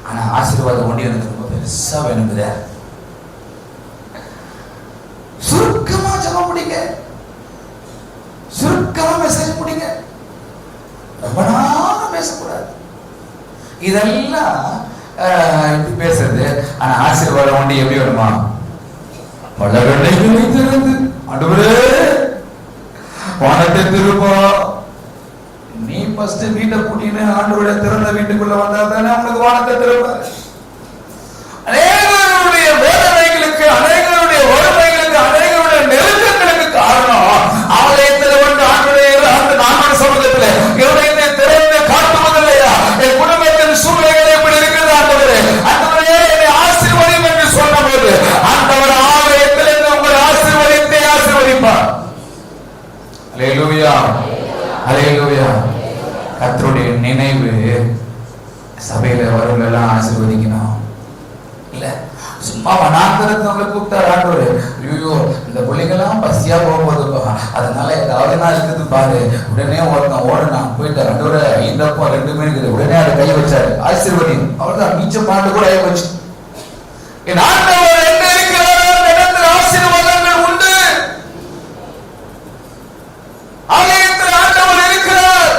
ஆனா ஆசீர்வாதம் ஒண்டி எனக்கு ரொம்ப பெருசா வேணுங்குத. சுருக்கமா ஜபம் முடிங்க, சுருக்கமா மெசேஜ் முடிங்க, ரொம்ப நாளும் பேசக்கூடாது. இதெல்லாம் எப்படி பேசுறது? ஆனா ஆசீர்வாதம் ஒண்டி எப்படி வருமா? பல வெள்ளைகளை திறந்து ஆண்டவரே வானத்தை திருப்பா. நீ ஃபர்ஸ்ட் வீட்டை கூட்டின்னு ஆண்டவருடைய திறந்த வீட்டுக்குள்ள வந்தா தானே உங்களுக்கு வானத்தை திறப்பாரு. அநேகருடைய வேதனைகளுக்கு, அநேகருடைய வறுமைகளுக்கு, அநேகருடைய நெருக்கங்களுக்கு காரணம் ஆலயத்தில் வந்து ஆண்டவருடைய சமூகத்தில் இருதயத்தை திறந்து காட்டுவதில்லையா? என் குடும்பத்தின் சூழ்நிலைகள் எப்படி இருக்கிறது ஆண்டவரே, ஆண்டவரே என்னை ஆசீர்வதியும் என்று சொன்னபோது ஆண்டவர் ஆலயத்திலிருந்து உங்களை ஆசீர்வதிப்பார். அல்லேலூயா, அல்லேலூயா. கர்த்தருடைய நினைவு சபையில வரவங்க எல்லாம் ஆசீர்வதிக்கணும். இல்ல சும்மா வனாந்தரத்தை கூப்பிட்டார் ஆண்டவர். ஐயோ இந்த பிள்ளைங்கெல்லாம் பசியா போகும்போதுப்பா, அதனால ஏதாவது நான் இருக்குது பாரு. உடனே ஒருத்தன் ஓடனான், போயிட்டு ஆண்டவரை 5 அப்பம் 2 மீன் இருக்குது, உடனே அதை கை வச்சாரு, ஆசீர்வதி. அவ்வளவுதான், மிச்சம் பாண்டு கூட ஆகி வச்சு. என் ஆண்டவர் என்ன இருக்கிறாரோ அந்த இடத்துல ஆசீர்வாதங்கள் உண்டு. ஆலயத்தில் ஆண்டவர் இருக்கிறார்.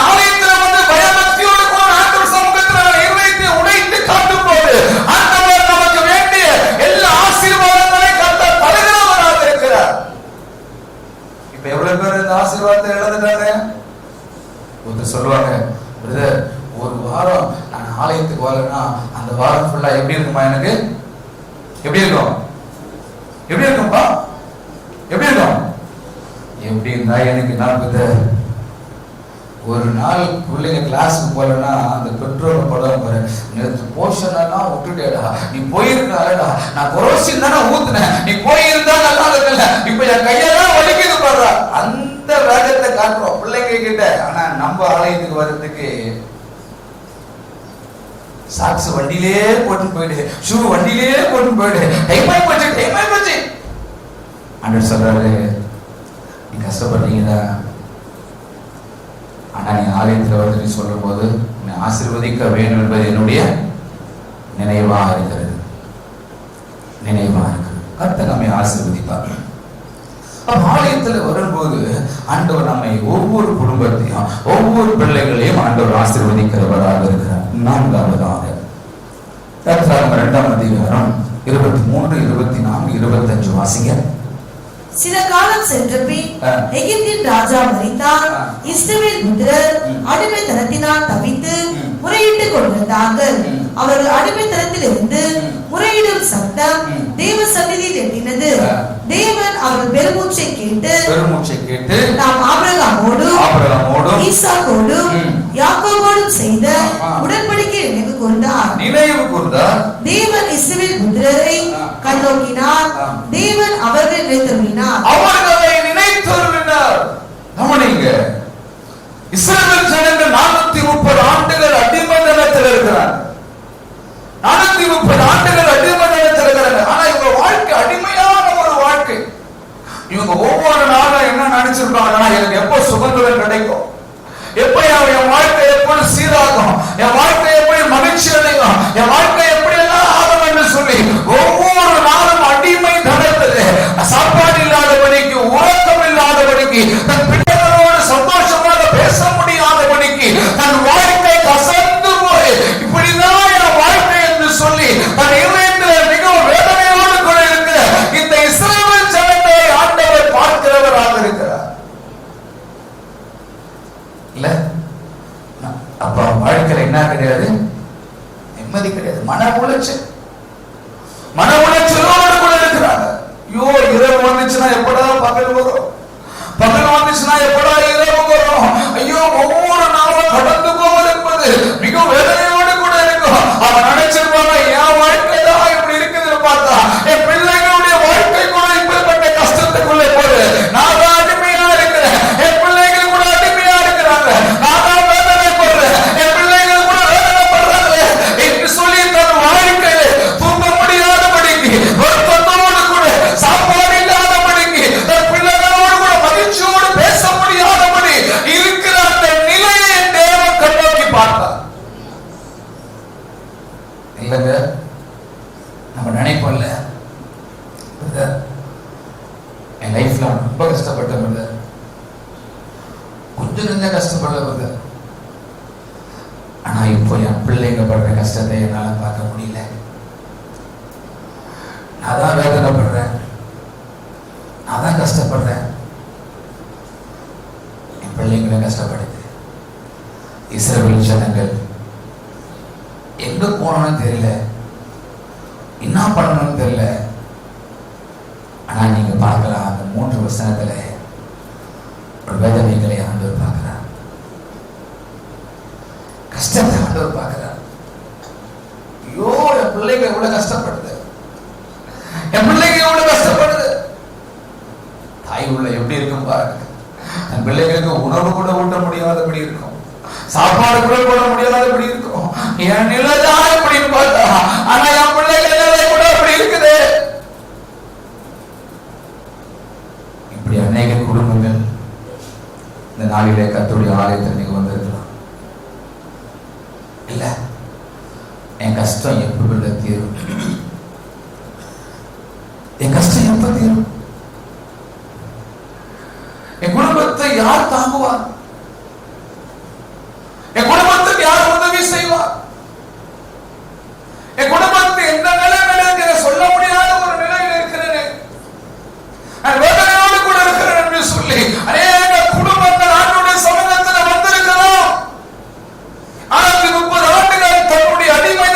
ஆலயத்தில் வந்து பயபக்தியோடு கூட ஆண்டவர் சமூகத்தில் இருதயத்தை உடைத்து காட்டும் போது ஆண்டவர் நமக்கு வேண்டிய எல்லா ஆசீர்வாதங்களை கர்த்தர் தருகிறவராக இருக்கிறார். இப்ப எவ்வளவு பேர் இந்த ஆசீர்வாதத்தை இழந்துட்டாங்க? ஒருத்தர் சொல்லுவாங்க, போகலன்னா அந்த வாரம் ஃபுல்லா எப்படி இருக்குமா? எனக்கு எப்படி இருக்கும்? எப்படி இருக்கும்பா? எப்படி இருக்கும்? எப்படி இருந்தா எனக்கு என்ன? ஒரு நாள் பிள்ளைங்க கிளாஸுக்கு போலன்னா அந்த பெற்றோர் படம் நேற்று போர்ஷன் எல்லாம் விட்டுட்டேடா, நீ போயிருந்தாடா, நான் கொரோசின் தானே ஊத்துனேன், நீ போயிருந்தா நல்லா இருக்குல்ல, இப்ப என் கையெல்லாம் வலிக்குது பாடுறா. அந்த வேகத்தை காட்டுறோம் பிள்ளைங்க கிட்ட. ஆனா நம்ம ஆலயத்துக்கு வர்றதுக்கு சாக்ஸ் வண்டியிலே போட்டு போயிடு, ஷூ வண்டியிலே போட்டு போயிடு, டைம் ஆகி போச்சு. ஆண்டவர் சொல்றாரு, நீ கஷ்டப்படுறீங்களா? ஆனா நீ ஆலயத்தில் வந்து நீ சொல்லும் போது நீ ஆசீர்வதிக்க வேண்டும் என்பது என்னுடைய நினைவா இருக்கிறது. கர்த்தர் நம்மை ஆசீர்வதிப்பார். ஆலயத்தில் வரும்போது ஆண்டவர் நம்மை ஒவ்வொரு குடும்பத்தையும் ஒவ்வொரு பிள்ளைகளையும் ஆண்டவர் ஆசீர்வதிக்கிறவராக இருக்கிறார். 4வது 2ஆம் அதிகாரம் 23, 24, 25 வாசிங்க. சில காலம் சென்ற பின் எகிப்தின் ராஜா மரித்தார். இஸ்ரவேல் புத்திரர் அடிமைத்தனத்தினால் தவித்து முறையிட்டுக் கொண்டிருந்தார்கள். அவர்கள் அடிமைத்தனத்தில் இருந்து முறையிடும் சத்தம் தேவ சந்நிதியில் எட்டினது. தேவன் அவர்கள் பெருமூச்சை கேட்டு நாம் ஆபிரகாமோடும் ஈசாக்கோடும் யாக்கோபோடும் செய்த உடன்படிக்கை நினைவு கூர்ந்தார். தேவன் இஸ்ரவேல் புத்திரரை கண்ணோக்கினார். தேவன் அவர்களை நினைத்தருளினார். இஸ்ரவேல் ஜனங்கள் 430 ஆண்டுகள் அடிமைத்தனத்தில் இருக்கிறார். 430 ஆண்டுகள் அடிமைத்தனத்தில் இருக்கிறாங்க. ஆனா இவங்க வாழ்க்கை அடிமையான ஒரு வாழ்க்கை. இவங்க ஒவ்வொரு நாளும் என்ன நினைச்சிருப்பாங்கன்னா, எனக்கு எப்ப சுதந்திரம் கிடைக்கும், எப்ப என் வாழ்க்கை எப்படி சீராகும், என் வாழ்க்கை எப்படி மகிழ்ச்சி அடையும், என் வாழ்க்கை எப்படி எல்லாம் ஆகும் என்று சொல்லி ஒவ்வொரு நாளும் அடிமை தனத்திலே சாப்பாடு இல்லாதபடிக்கு, உறக்கம் இல்லாதபடிக்கு, தன் பிள்ளைகளோடு சந்தோஷமாக பேச முடியாதபடிக்கு, தன் வாழ்க்கை கசந்து போய் இப்படிதான் என் வாழ்க்கை என்று சொல்லி தன் இதயத்தில் மிகவும் வேதனையோடு கூட இருக்கிற இந்த இஸ்ரவேல் ஜனத்தை ஆண்டவர் பார்க்கிறவராக இருக்கிறார். இல்ல அப்ப வாழ்க்கையில என்ன கிடையாது? நிம்மதி கிடையாது. மன உளைச்சலோடு கூட இருக்கிறாங்க. ஐயோ, இரவு வந்துச்சுன்னா எப்படா பகல் வரும், பகல் வந்துச்சுன்னா எப்படா இரவு வரும், ஐயோ ஒவ்வொரு நாளும் கடந்து போவது என்பது மிக வேதனையோடு கூட இருக்கும். அவன் நினைச்சிருப்பாங்க, என் வாழ்க்கை தான் இப்படி இருக்குதுன்னு பார்த்தா என் பிள்ளைகளுடைய வாழ்க்கை கூட இப்படிப்பட்ட கஷ்டத்துக்குள்ளே போகுது. நான் தான் அடிமையா இருக்கிறேன், என் பிள்ளைகள் கூட அடிமையா இருக்கிறாங்க, நான் தான் வேதனைப்படுறேன், என் பிள்ளைகள் கூட வேதனைப்படுறாங்க என்று சொல்லி தன் வாழ்க்கையை தூங்க முடியாதபடிக்கு, வருத்தத்தோடு கூட சாப்பாடு இல்லாதபடிக்கு, தன் பிள்ளைகளோடு கூட மகிழ்ச்சியோடு பேச முடியாதபடி இருக்கிற அந்த நிலையை தேவன் கண்ணோக்கி பார்த்தார். இல்லங்க, நம்ம நினைப்போம்ல, என் லைஃப்ல ரொம்ப கஷ்டப்பட்டவங்க, கொஞ்சம் நெஞ்ச கஷ்டப்பட்டவங்க, ஆனா இப்போ என் பிள்ளைங்க படுற கஷ்டத்தை என்னால பார்க்க முடியல. நான் தான் வேதனைப்படுறேன், நான் தான் கஷ்டப்படுறேன், என் பிள்ளைங்களை கஷ்டப்படுது. இஸ்ரவேல் ஜனங்கள் எங்க போனோம்னு தெரியல, என்ன பண்ணணும்னு தெரியல. ஆனா நீங்க பார்க்கலாம், அந்த 3 வசனத்துல ஒரு வேதனைகளை ஆண்டவர் பார்க்கிறார், கஷ்டத்தை ஆண்டவர் பார்க்கிறார். ஐயோ, என் பிள்ளைங்க எவ்வளவு கஷ்டப்படுது, என் பிள்ளைங்க எவ்வளவு கஷ்டப்படுது. தாய் உள்ள எப்படி இருக்கும் பாருங்க. என் பிள்ளைங்களுக்கு உணவு கூட ஊட்ட முடியாதபடி இருக்கும், சாப்பாடு கூட போட முடியாதபடி இருக்கும். என் நிலைதான் இப்படின்னு பார்த்தா, ஆனா என் பிள்ளைகள் நிலை கூட அப்படி இருக்குது. இப்படி அநேக குடும்பங்கள் இந்த நாளிலே கர்த்தருடைய ஆலயத்தில் நீங்க வந்திருக்கலாம். இல்ல, என் கஷ்டம் எப்ப தீரும், என் கஷ்டம் எப்ப தீரும், என் குடும்பத்தை யார் தாங்குவார், என் குடும்பத்துக்கு யார் உதவி செய்வார், என் குடும்பத்தை எந்த நிலைமையில இருக்கிற சொல்ல முடியாத ஒரு நிலையில் இருக்கிறேன், வேதனையோடு கூட இருக்கிறேன் என்று சொல்லி அநேக குடும்பங்கள் ஆண்டவருடைய சமூகத்தில் வந்திருக்கிறோம். 30 ஆண்டுகள் தன்னுடைய அடிமை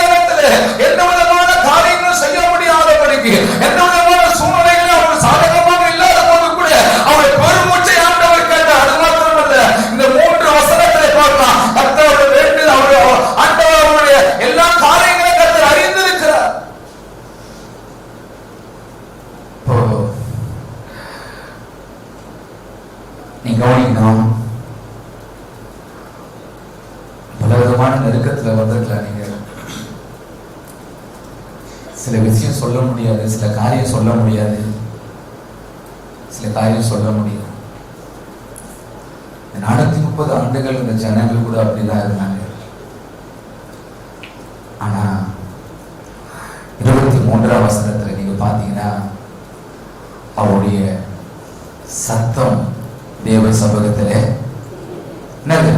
நீ கவனிக்கணும். பல விதமான நெருக்கத்துல வந்திருக்கலாம். நீங்க சில விஷயம் சொல்ல முடியாது, சில காரியம் சொல்ல முடியாது, சில காரியம் சொல்ல முடியும். 430 ஆண்டுகள் இந்த ஜனங்கள் கூட அப்படிதான் இருந்தாங்க. ஆனா 23ஆம் வசனத்துல நீங்க பாத்தீங்கன்னா அவருடைய சத்தம் தேவ சமூகத்துல என்னது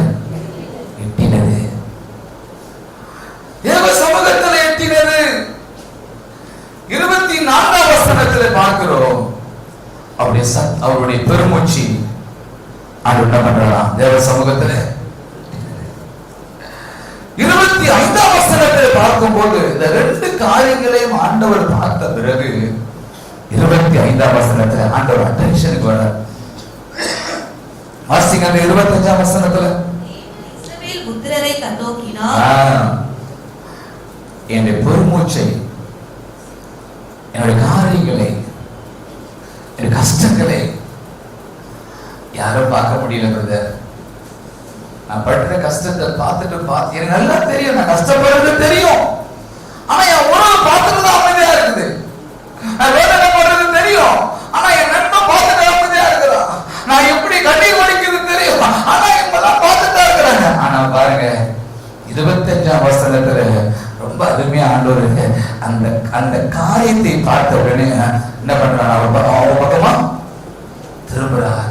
எட்டினது. தேவ சமூகத்துல எட்டினது. 24ஆம் வசனத்துல பார்க்கிறோம் அவருடைய பெருமூச்சு அது என்ன பண்றான் தேவ சமூகத்துல. 25ஆம் வசனத்தில் பார்க்கும்போது இந்த 2 காரியங்களையும் ஆண்டவர் பார்த்த பிறகு 25ஆம் வசனத்துல ஆண்டவர் அட்டென்ஷனுக்கு வர வாசிங்க. அந்த 25ஆம் வசனத்துல இஸ்ரவேல் புத்திரரை கண்ணோக்கினார். என்னுடைய பெருமூச்சை, என்னுடைய காரியங்களை, என்னுடைய கஷ்டங்களை யாரும் பார்க்க முடியல பிரதர். நான் படுற கஷ்டத்தை பார்த்துட்டு எனக்கு நல்லா தெரியும், நான் கஷ்டப்படுறது தெரியும். ஆனா என் உறவு பார்த்துட்டு தான் அமைதியா இருக்குது. நான் வேதனை படுறது தெரியும், ஆனா என் நண்பன் பார்த்துட்டு அமைதியா இருக்கிறான். நான் எப்படி கண்ணீர் வடிக்கிறது தெரியும், ஆனா எல்லாம் பார்த்துட்டு தான் இருக்கிறாங்க. ஆனா பாருங்க 25ஆம் வசனத்துல ரொம்ப அருமையா ஆண்டவர் அந்த காரியத்தை பார்த்த உடனே என்ன பண்றான், அவன் பக்கமா திரும்புறார்.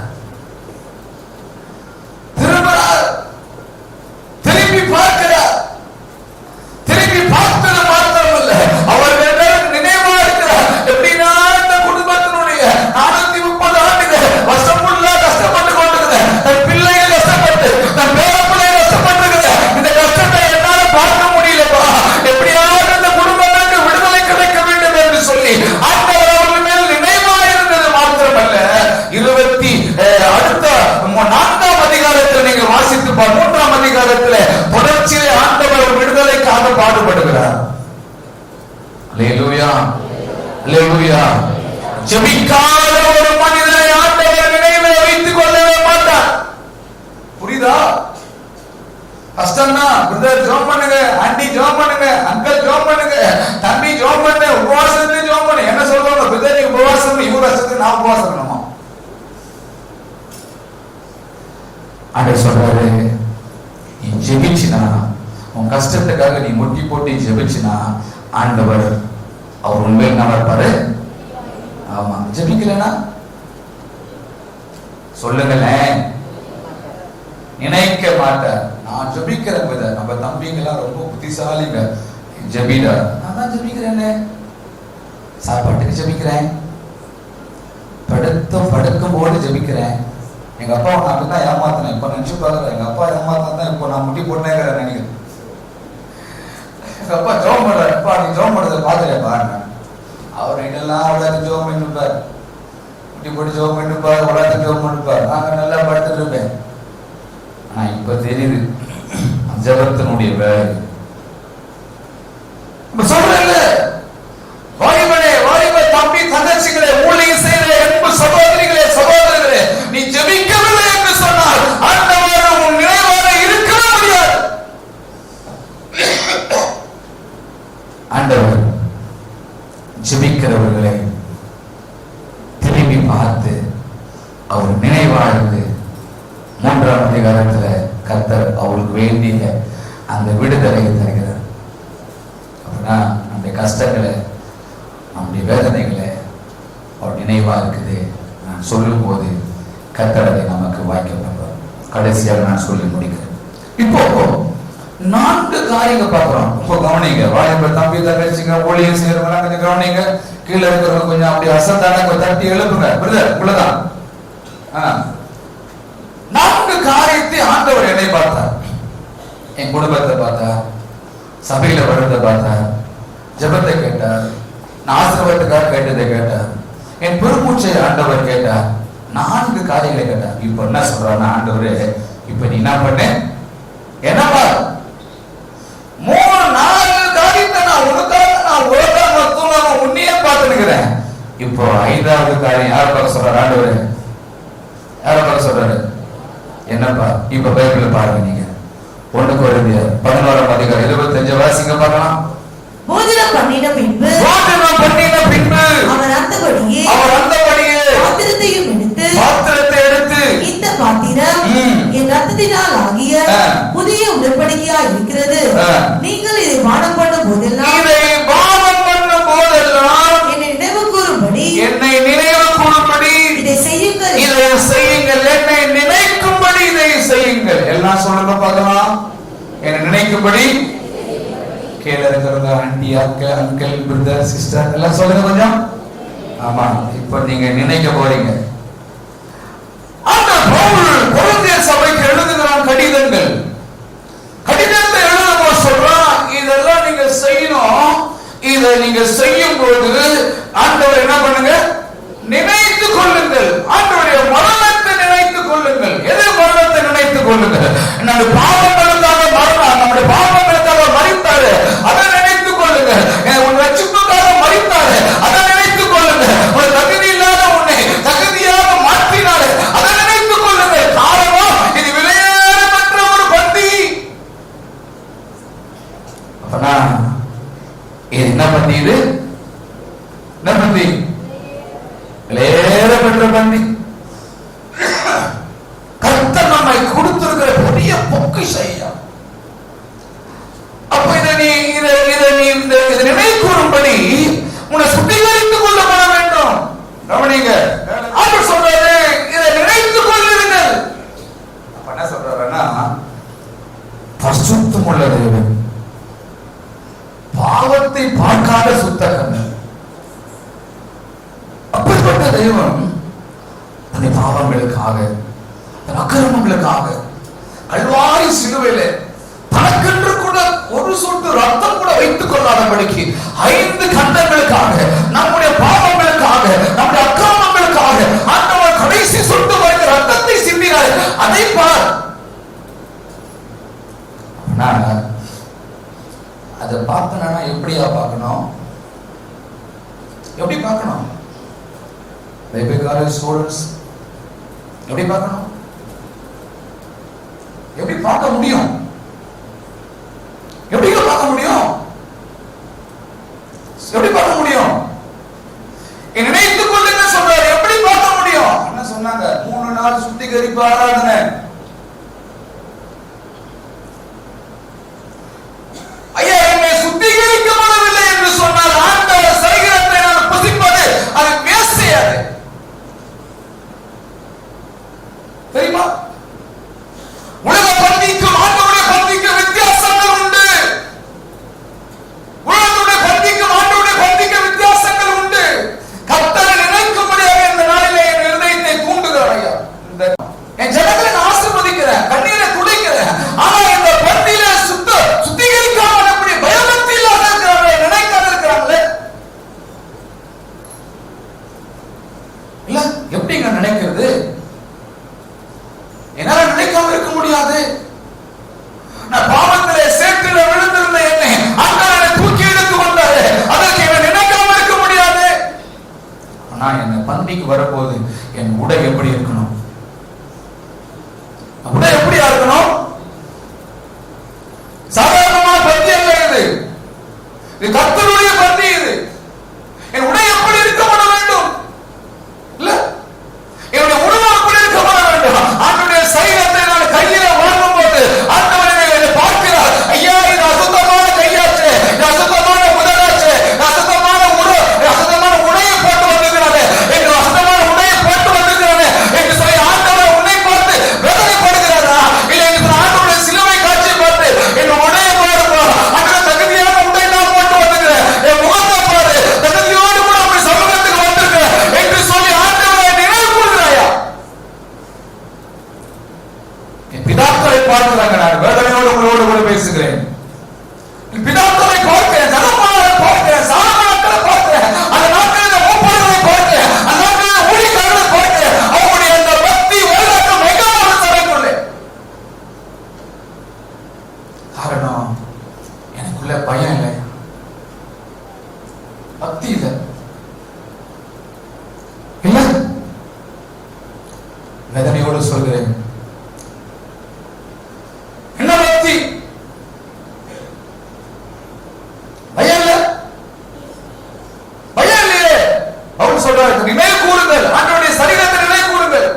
திரும்பி பார்க்கிறார். திரும்பி பார்த்தது மாத்திரமல்ல, அவர் நினைவா இருக்கிறார். எப்படின்னா இந்த குடும்பத்தினுடைய 430 ஆண்டுகள் வருஷமுள்ள கஷ்டப்பட்டு கொண்டிருக்கிற தன் பிள்ளைகள் கஷ்டப்பட்டு, தன் பேர பிள்ளைகள் கஷ்டப்பட்டு இந்த கஷ்டத்தை என்னால பார்க்க முடியலப்பா, எப்படியாவது இந்த குடும்பத்திற்கு விடுதலை கிடைக்க வேண்டும் என்று சொல்லி ஆண்டவர் அவர்கள் மேல் நினைவா இருந்தது மாத்திரமல்ல, அடுத்த 4ஆம் அதிகாரத்தில் நீங்க வாசித்து 3ஆம் அதிகாரத்தில் தொடர்ச்சியிலே ஆண்டவர் விடுதலைக்காக பாடுபடுகிறார். அல்லேலூயா, அல்லேலூயா. ஜெபிக்காத ஒரு மனிதனை ஆண்டவர் நினைவில் வைத்துக் கொள்ளவே மாட்டார். புரியுதா? கஷ்டம்னா பிரதர் ஜெபம் பண்ணுங்க, ஆண்டி ஜெபம் பண்ணுங்க, அங்கிள் ஜெபம் பண்ணுங்க, தம்பி ஜெபம் பண்ணு, உபவாசத்தை ஜெபம் பண்ணு. என்ன சொல்றாங்க பிரதர், உபவாசம் இவங்க கஷ்டத்துக்கு நான் உபவாசம் பண்ணணுமா? ஆண்டவர் சொல்றாரு, நீ ஜெபிச்சினா, உன் கஷ்டத்துக்காக நீ முட்டி போட்டு ஜெபிச்சினா ஆண்டவர் அவர் உண்மையில் என்ன இருப்பாரு? ஆமா. ஜெபிக்கலனா சொல்லுங்களேன், நினைக்க மாட்டார். நான் ஜெபிக்கிறேன் பிரதர், நம்ம தம்பிங்கெல்லாம் ரொம்ப புத்திசாலிங்க, ஜெபிடா. நான் தான் ஜெபிக்கிறேன்னு, சாப்பாட்டுக்கு ஜெபிக்கிறேன், படுக்கும் போது ஜெபிக்கிறேன். எங்க அப்பா நான் அப்படிதான் ஏமாத்தினேன். இப்ப நினைச்சு பாக்குறேன், எங்க அப்பா ஏமாத்தான் இப்போ நான் முட்டி போட்டேங்கிறேன் நினைக்கிறேன். எங்க அப்பா ஜோம் பண்றாரு, அப்பா நீ ஜோம் பண்றதை பாத்துறேப்பா. அவர் இதெல்லாம் உலகத்துக்கு ஜோம் பண்ணிருப்பார், முட்டி போட்டு ஜோம் பண்ணிருப்பார், உலகத்துக்கு ஜோம் பண்ணிருப்பார். நாங்க நல்லா படுத்துட்டு இருப்பேன். ஆனா இப்ப தெரியுது ஜபத்தினுடைய வேலை. சொல்றேன்ல, வாலிபனே, வாலிப தம்பி தங்கச்சிகளே, ஊழியம் செய்கிற அன்பு சகோதரிகளே, சகோதரர்களே, நீ ஜெபிக்கவில்லை என்று சொன்னால் ஆண்டவர் உன் நினைவாக இருக்கவே முடியாது. ஆண்டவர் ஜெபிக்கிறவர்களை திரும்பி பார்த்து அவர் நினைவாழ்ந்து 3ஆம் அதிகாரத்துல கர்த்தர் அவருக்கு வேண்டிய அந்த விடுதலை தருகிறார். அப்படின்னா நம்முடைய கஷ்டங்களை, நம்முடைய வேதனைகளை அவர் நினைவா இருக்குது நான் சொல்லும் போது கர்த்தரை நமக்கு வாய்க்க பண்ணுவார். கடைசியாக நான் சொல்லி முடிக்கிறேன். இப்போ 4 காரியங்கள் பார்க்கிறோம். ரொம்ப கவனிங்க. வாலிபர் தம்பி தங்கச்சிங்க, ஊழியம் செய்யறவங்க கொஞ்சம் கவனிங்க. கீழே இருக்கிறவங்க கொஞ்சம் அப்படி அசந்தான கொஞ்சம் தட்டி எழுப்புங்க. பிரதர் இவ்வளவுதான். 4 காரியத்தை ஆண்டவர் என்னை பார்த்தார். என் குடும்பத்தை பார்த்தார், சபையில வருவதை பார்த்தார், ஜெபத்தை கேட்டார், நான் ஆசீர்வாதத்துக்காக கேட்டதை கேட்டார், என் பெருமூச்சை ஆண்டவர் கேட்டார். 4 காரியங்களை கேட்டார். இப்ப என்ன சொல்றாரு ஆண்டவரே, இப்ப நீ என்ன பண்ண, என்னப்பா 3-4 காரியத்தை நான் உனக்காக தூங்காம உன்னையே பார்த்துக்கிறேன். இப்போ 5வது காரியம் யார் பார்க்க சொல்றாரு ஆண்டவரே? யார பார்த்து சொல்றாரு? என்னப்பா இப்ப பைபிள் பாருங்க நீங்க 1 கொரிந்தியர் 11:25 வாசிங்க பார்க்கலாம். போஜனம் பண்ணின பின்பு அவர் அந்தபடியே பாத்திரத்தை எடுத்து இந்த பாத்திரம் என் ரத்தத்தினால் ஆகிய புதிய உடன்படிக்கையாய் இருக்கிறது. நீங்கள் இதை பானம் பண்ணும் போதெல்லாம் என்னை நினைவு கூறும்படி இதை செய்யுங்கள். என்னை நினைக்கும்படி இதை செய்யுங்கள். எல்லாம் சொல்லுங்க பார்க்கலாம். என்னை நினைக்கும்படி. கீழே இருக்கிறவங்க ஆண்டி, அங்கிள், பிரதர், சிஸ்டர் எல்லாம் சொல்லுங்க கொஞ்சம். ஆமா, இப்ப நீங்க நினைக்க போறீங்க. அந்த பவுல் கொரிந்திய சபைக்கு எழுதுகிறான் கடிதங்கள். கடிதத்தை எழுதும்போது சொல்றான், இதெல்லாம் நீங்க செய்யணும். இதை நீங்க செய்யும் போது ஆண்டவர் என்ன பண்ணுங்க? நினைத்துக் கொள்ளுங்கள். ஆண்டவருடைய மரணத்தை நினைத்துக் கொள்ளுங்கள். எது மரணத்தை நினைத்துக் கொள்ளுங்கள்? நம்முடைய பாவங்களுக்காக மரணம், நம்முடைய பாவங்களுக்காக மரித்தாரு, அதை நினைத்துக் கொள்ளுங்கள். உன் ரட்சிப்புக்காக மரித்தாரு, அதை நினைத்துக் கொள்ளுங்கள். ஒரு தகுதி இல்லாத உன்னை தகுதியாக மாற்றினாரு, அதை நினைத்துக் கொள்ளுங்கள். காரணம், இது விலையேறப்பட்ட ஒரு பந்தி. அப்பனா இது என்ன பந்தி? இது என்ன பந்தி? விலையேறப்பட்ட பந்தி. கர்த்தர் நம்மை கொடுத்திருக்கிற பெரிய பொக்கிஷம். அப்ப இதை நினைக்கூறும்படி உன்னை சுத்திகரித்துக் கொள்ளப்பட வேண்டும். கவனிங்க, அவர் சொல்றாரு இதை நினைத்துக் கொள்ளுங்கள். அப்ப என்ன சொல்றாருன்னா, பரிசுத்தம் உள்ள தேவன், பாவத்தை பார்க்காத சுத்தகன். அப்படிப்பட்ட தெய்வம் தன்னை பாவங்களுக்காக, தன் அக்கிரமங்களுக்காக கல்வாரி சிலுவையிலே தனக்கென்று கூட ஒரு சொட்டு ரத்தம் கூட வைத்துக் கொள்ளாதபடிக்கு 5 கண்டங்களுக்காக, நம்முடைய பாவங்களுக்காக, நம்முடைய அக்கிரமங்களுக்காக ஆண்டவர் கடைசி சொட்டு வரைக்கும் ரத்தத்தை சிந்தினார். அதை பார். அதை பார்க்கணும்னா எப்படியா பார்க்கணும்? எப்படி பார்க்கணும்? பைபிள் காலேஜ் ஸ்டூடண்ட்ஸ் எப்படி பார்க்கணும்? எப்படி பார்க்க முடியும்? எப்படி பார்க்க முடியும்? எப்படி பார்க்க முடியும்? நினைத்துக் கொள்ளுங்க சொல்றாரு. எப்படி பார்க்க முடியும்? என்ன சொன்னாங்க? 3 நாள் சுத்திகரிப்பு ஆராதனை. ஐயா, என்னை சுத்திகரிக்கப்படவில்லை என்று சொன்னால் ஆண்டவர் சரீரத்தை நான் புசிப்பது அது வேஸ்டையாது. தெரியுமா? உலக பந்திக்கும் ஆண்டவருடைய பந்திக்கும் வித்தியாசங்கள் உண்டு. உலகத்துடைய பந்திக்கும் ஆண்டவருடைய பந்திக்கும் வித்தியாசங்கள் உண்டு. கர்த்தரை நினைக்கும்படியாக இந்த நாளிலே என் இருதயத்தை தூண்டுகிறார். ஐயா, என் ஜனங்களை நான் ஆசீர்வதிக்கிறேன், கண்ணீரை துடைக்கிறேன். ஆனா இந்த பந்தியில சுத்திகரிக்காமல் எப்படி பயபக்தி இல்லாத இருக்கிறாங்களே, நினைக்காத இருக்கிறாங்களே. இல்ல, எப்படிங்க நினைக்கிறது? என்னால நினைக்காம இருக்க முடியாது. நான் பாவத்திலே சேற்றில விழுந்திருந்த என்னை ஆண்டவர் தூக்கி எடுத்து வந்தாரு. அதற்கு என்ன நினைக்காம இருக்க முடியாது. ஆனா என்ன பந்திக்கு வரும்போது என் உடை எப்படி இருக்கணும்? உடை எப்படியா இருக்கணும்? சாதாரணமான பந்தி அல்ல இது. இது கர்த்தருடைய பந்தி. இது என் உடை எப்படி இருக்கப்பட வேண்டும்? இல்ல, என்னுடைய உணவு எப்படி இருக்கப்பட வேண்டும்? ஆண்டவருடைய சரீரத்தை நான் கையில வாங்கும் போது ஆண்டவர் என்னை பார்க்கிறார். ஐயா, இது அசுத்தமான கையாச்சு, இது அசுத்தமான முதலாச்சு, அசுத்தமான உடையை போட்டு வந்திருக்கிறாரு, என்று அசுத்தமான உடையை போட்டு வந்திருக்கிறாரு என்று சொல்லி வேதனையோடு சொல்கிறேன். என்ன பக்தி? சொல்றாரு, நினைவு கூறுங்கள், ஆண்டவருடைய சரீரத்தை நினைவு கூறுங்கள்.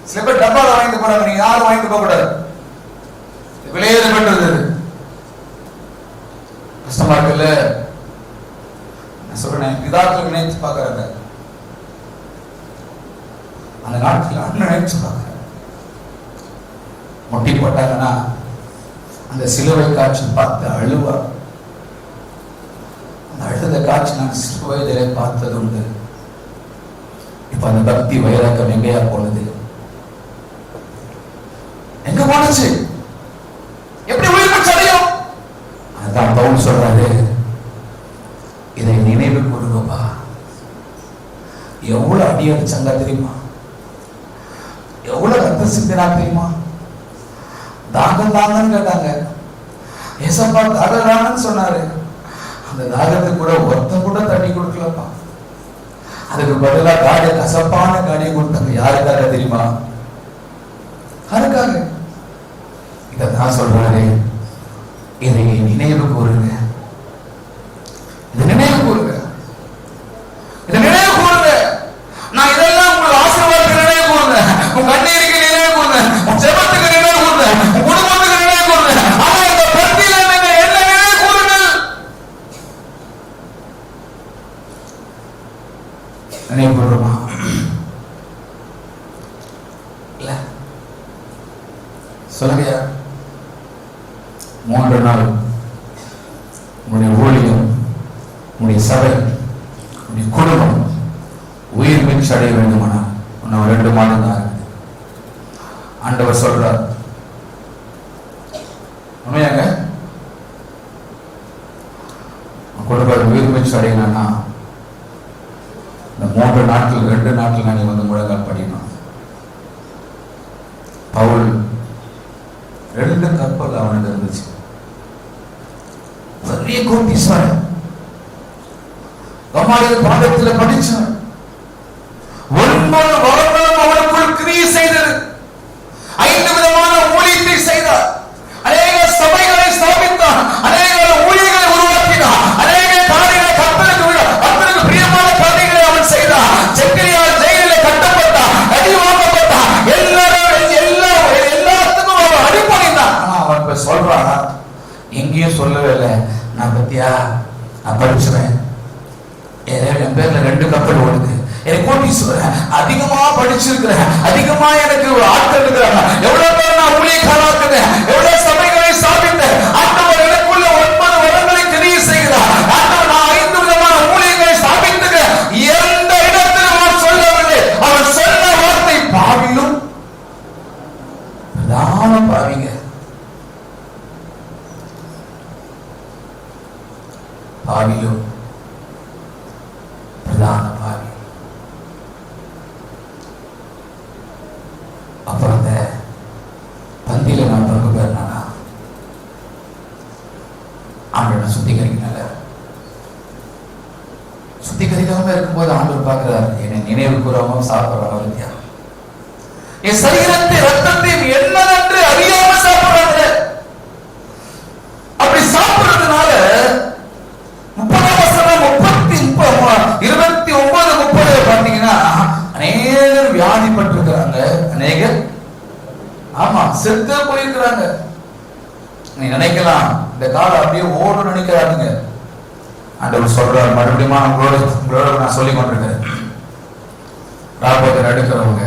சில பேர் டப்பால வாங்கிட்டு போறாங்க, நீங்க யாரும் வாங்கிட்டு போக கூடாது. விலையேறப்பட்டது கஷ்டமா இருக்குல்ல. நான் சொல்றேன், பிதாக்கள் நினைச்சு பார்க்கறாங்க, அந்த நாட்கள் நினைச்சு பார்க்கறாங்க. முட்டி போட்டாங்கன்னா அந்த சிலுவை காட்சி பார்த்து அழுவா. அந்த அழுத காட்சி நான் சிறு வயதிலே பார்த்தது உண்டு. இப்ப அந்த பக்தி வைராக்கம் எங்கேயா போனது? எங்க போனச்சு? எப்படி உயிர் அடையும்? அதான் பவுல் சொல்றாரு, இதை நினைவு கூறுங்கப்பா. எவ்வளவு அடி அடிச்சாங்க தெரியுமா? எவ்வளவு ரத்த சிந்தினா தெரியுமா? தாகம் தாங்கன்னு கேட்டாங்க. ஏசப்பா தாகம்னு சொன்னாரு. அந்த தாகத்துக்கு கூட ஒருத்தம் கூட தண்ணி கொடுக்கலப்பா. அதுக்கு பதிலாக காடிய கசப்பான காடியை கொடுத்தாங்க. யாருக்காக தெரியுமா? யாருக்காக? இதான் சொல்றாரு, இதை நினைவு கூறுங்க, இதை நினைவு கூறுங்க, இதை நினைவு கூறுங்க. நான் இதெல்லாம் உங்கள் ஆசீர்வாதத்துக்கு நினைவு கூறுங்க, உங்க கண்ணீருக்கு நினைவு கூறுங்க, உங்க ஜெபத்துக்கு நினைவு கூறுங்க, உங்க குடும்பத்துக்கு நினைவு கூறுங்க. ஆனா இந்த பக்தியில நீங்க என்ன நினைவு கூறுங்கள்? நினைவு கூறுமா? இல்ல சொல்லுங்க. 3 நாள் உன்னுடைய ஊழியம், உன்னுடைய சபை, உன்னுடைய குடும்பம் உயிர் மீட்சி அடைய வேண்டுமானால் இன்னும் 2 மாதம் தான் இருக்குது. ஆண்டவர் சொல்றார், உண்மையாங்க குடும்பம் உயிர் மீட்சி அடையணும்னா இந்த 3 நாட்கள் 2 நாட்கள் நீ வந்து முழங்கால் படிக்கணும். பவுல் 2 கப்பல் அவனுக்கு இருந்துச்சு. பெரிய கோட்டீஸ்வரன். கமாலியல் பாடத்தில் படிச்சான். 9 வருடம் அவனுக்குள் கிரியை செய்தது. 5 விதமான ஊழியத்தை செய்தார். அநேக சபைகளை ஸ்தாபித்தார். அநேக ஊழியர்களை உருவாக்கினார். அநேக காரியங்களை கர்த்தருக்கு பிரியமான காரியங்களை அவன் செய்தார். செக்கிலியால் ஜெயிலில் கட்டப்பட்டார், அடி வாங்கப்பட்டார். எல்லாத்துக்கும் அவன் அடிப்படைந்தான். ஆனா அவன் இப்ப சொல்றான், எங்கேயும் சொல்லவே இல்லை, நான் பத்தியா நான் படிச்சுவேன், என் பேர்ல 2 கப்பல் ஓடுது, எனக்கு கோட்டீஸ்வரன், அதிகமா படிச்சிருக்கிறேன், அதிகமா எனக்கு ஆட்கள் இருக்கிறாங்க, எவ்வளவு பேர் நான் ஊழியக்காரன், எவ்வளவு சபைகளை ஸ்தாபித்தேன். ஆண்டவர் எனக்குள்ள 9 வருடங்களை கிரியை செய்கிறார். ஆண்டவர் நான் 5 விதமான ஊழியங்களை ஸ்தாபித்துக்கிறேன். எந்த இடத்தில் அவன் சொல்லவில்லை. அவன் சொன்ன வார்த்தை பாவிலும் பிரதான பாவிங்க, பாவிலும் பிரதான பாவி. அப்புறம் அந்த பந்தியில நான் பங்கு பெறனா ஆண்டவனை சுத்திகரிக்கல. சுத்திகரிக்காம இருக்கும்போது ஆண்டவர் பார்க்கிறார், என்னை நினைவு கூறாம சாப்பிடுறாங்க வித்தியா, என் சரீரத்தை ரத்தத்தையும் என்னதென்று அறியாம சாப்பிடுறாங்க. அப்படி சாப்பிடுறதுனால 29-30 பாத்தீங்கன்னா அநேகர் வியாதிப்பட்டிருக்கிறாங்க. அநேகர் ஆமா செத்து போயிருக்கிறாங்க. நீ நினைக்கலாம் இந்த காலம் அப்படியே ஓடும் நினைக்கிறாங்க. ஆண்டவர் சொல்றார், மறுபடியும் உங்களோட நான் சொல்லிக் கொண்டிருக்கிறேன். ராபத்தை எடுக்கிறவங்க,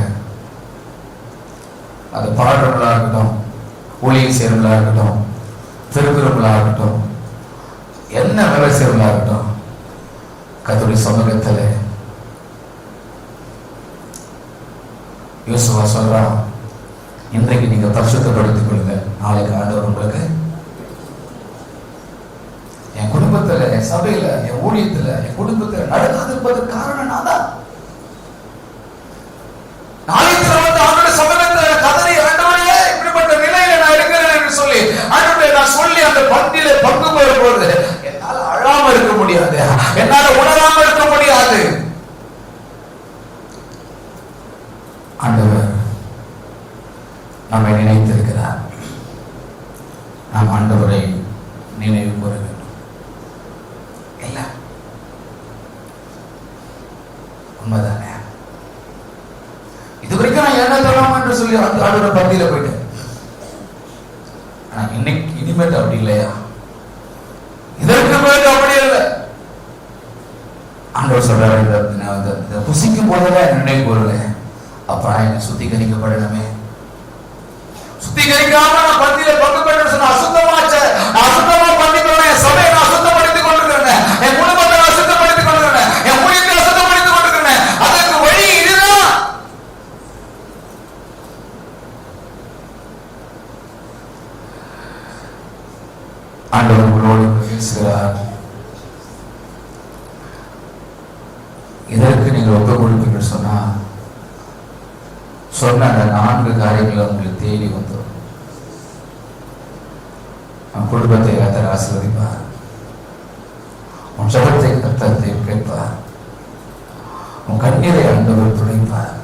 அது பாடுறவங்களா இருக்கட்டும், ஊழியை செய்யறவங்களா இருக்கட்டும், திருக்குறவங்களா இருக்கட்டும், என்ன வேலை செய்யறவங்களா இருக்கட்டும், கர்த்தருடைய சமூகத்தில் யோசுவா சொல்றான், இன்றைக்கு நீங்க பரிசுத்தப்படுத்திக் கொள்ளுங்க, நாளைக்கு ஆண்டவர் உங்களுக்கு என் குடும்பத்துல, என் சபையில, என் ஊழியத்துல, என் குடும்பத்துல நடக்காதிருப்பதற்கு காரணம் நான் தான். நாளைக்கு வந்து அவனுடைய சமூகத்துல கதறி, ஆண்டவரே இப்படிப்பட்ட நிலையில நான் இருக்கிறேன் என்று சொல்லி ஆண்டவரே நான் சொல்லி அந்த பந்தியில பங்கு பெறும்போது என்னால அழாம இருக்க முடியாது, என்னால உணராம இருக்க முடியாது. ஆண்டவர் நம்மை நினைத்திருக்கிறார். நாம் ஆண்டவரை நினைவு கூற வேண்டும். இல்ல உண்மைதானே? இதுவரைக்கும் நான் என்ன தரலாம் என்று சொல்லி அந்த ஆண்டோட பந்தியில போயிட்டேன். ஆனா இன்னைக்கு இனிமேட்டு அப்படி இல்லையா? இதற்கு மேல அப்படி இல்லை. ஆண்டவர் சொல்றாரு, இந்த புசிக்கும் போதுதான் நினைவு கூறுவேன். அப்ப என்ன சுத்திகரிக்கப்படணுமே. சுத்திகரிக்காம நான் பந்தியில பங்கு பெற்று சொன்ன அசுத்தமாச்ச, அசுத்தமா பண்ணிக்கிறேன். என் சபையை நான் அசுத்தப்படுத்திக் கொண்டிருக்கிறேன். என் குடும்பத்தை நான் அசுத்தப்படுத்திக் கொண்டிருக்கிறேன். என் ஊழியத்தை அசுத்தப்படுத்திக் கொண்டிருக்கிறேன். அதற்கு வழி இதுதான். ஆண்டவர் உங்களோடு பேசுகிறார். இதற்கு நீங்கள் ஒப்பு கொடுப்பீர்கள் சொன்னா சொன்ன அந்த 4 காரியங்களை உங்களுக்கு தேடி வந்துடும். உன் குடும்பத்தை கர்த்தர் ஆசீர்வதிப்பார். உன் ஜெபத்தை கர்த்தர் கேட்பார். உன் கண்ணீரை ஆண்டவர் துடைப்பார்.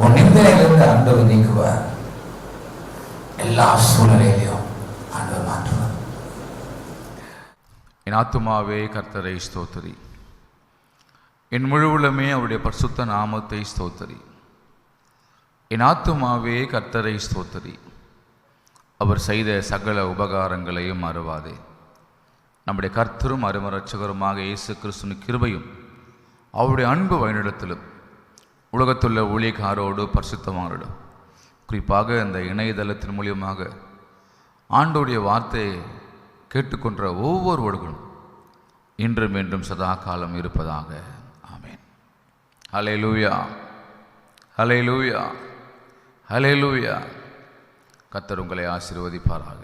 உன் நிந்தனையிலிருந்து ஆண்டவர் நீக்குவார். எல்லா சூழ்நிலையிலையும் ஆண்டவர் மாற்றுவார். என் ஆத்துமாவே கர்த்தரை ஸ்தோத்திரி, என் முழு உள்ளமே அவருடைய பரிசுத்த நாமத்தை ஸ்தோத்திரி. என் ஆத்துமாவே கர்த்தரை ஸ்தோத்திரி, அவர் செய்த சகல உபகாரங்களையும் மறவாதே. நம்முடைய கர்த்தரும் அருமரட்சகருமாக இயேசு கிறிஸ்துவின் கிருபையும் அவருடைய அன்பு வழிநடத்தலும் உலகத்துள்ள ஊழியக்காரோடு பரிசுத்தமானோடும் குறிப்பாக இந்த இணையதளத்தின் மூலியமாக ஆண்டோடைய வார்த்தையை கேட்டுக்கொண்ட ஒவ்வொருவர்களும் இன்றும் என்றும் சதா காலம் இருப்பதாக. ஆமென். ஹல்லேலூயா, ஹல்லேலூயா, ஹல்லேலூயா. கர்த்தர் உங்களை ஆசீர்வதிப்பாராக.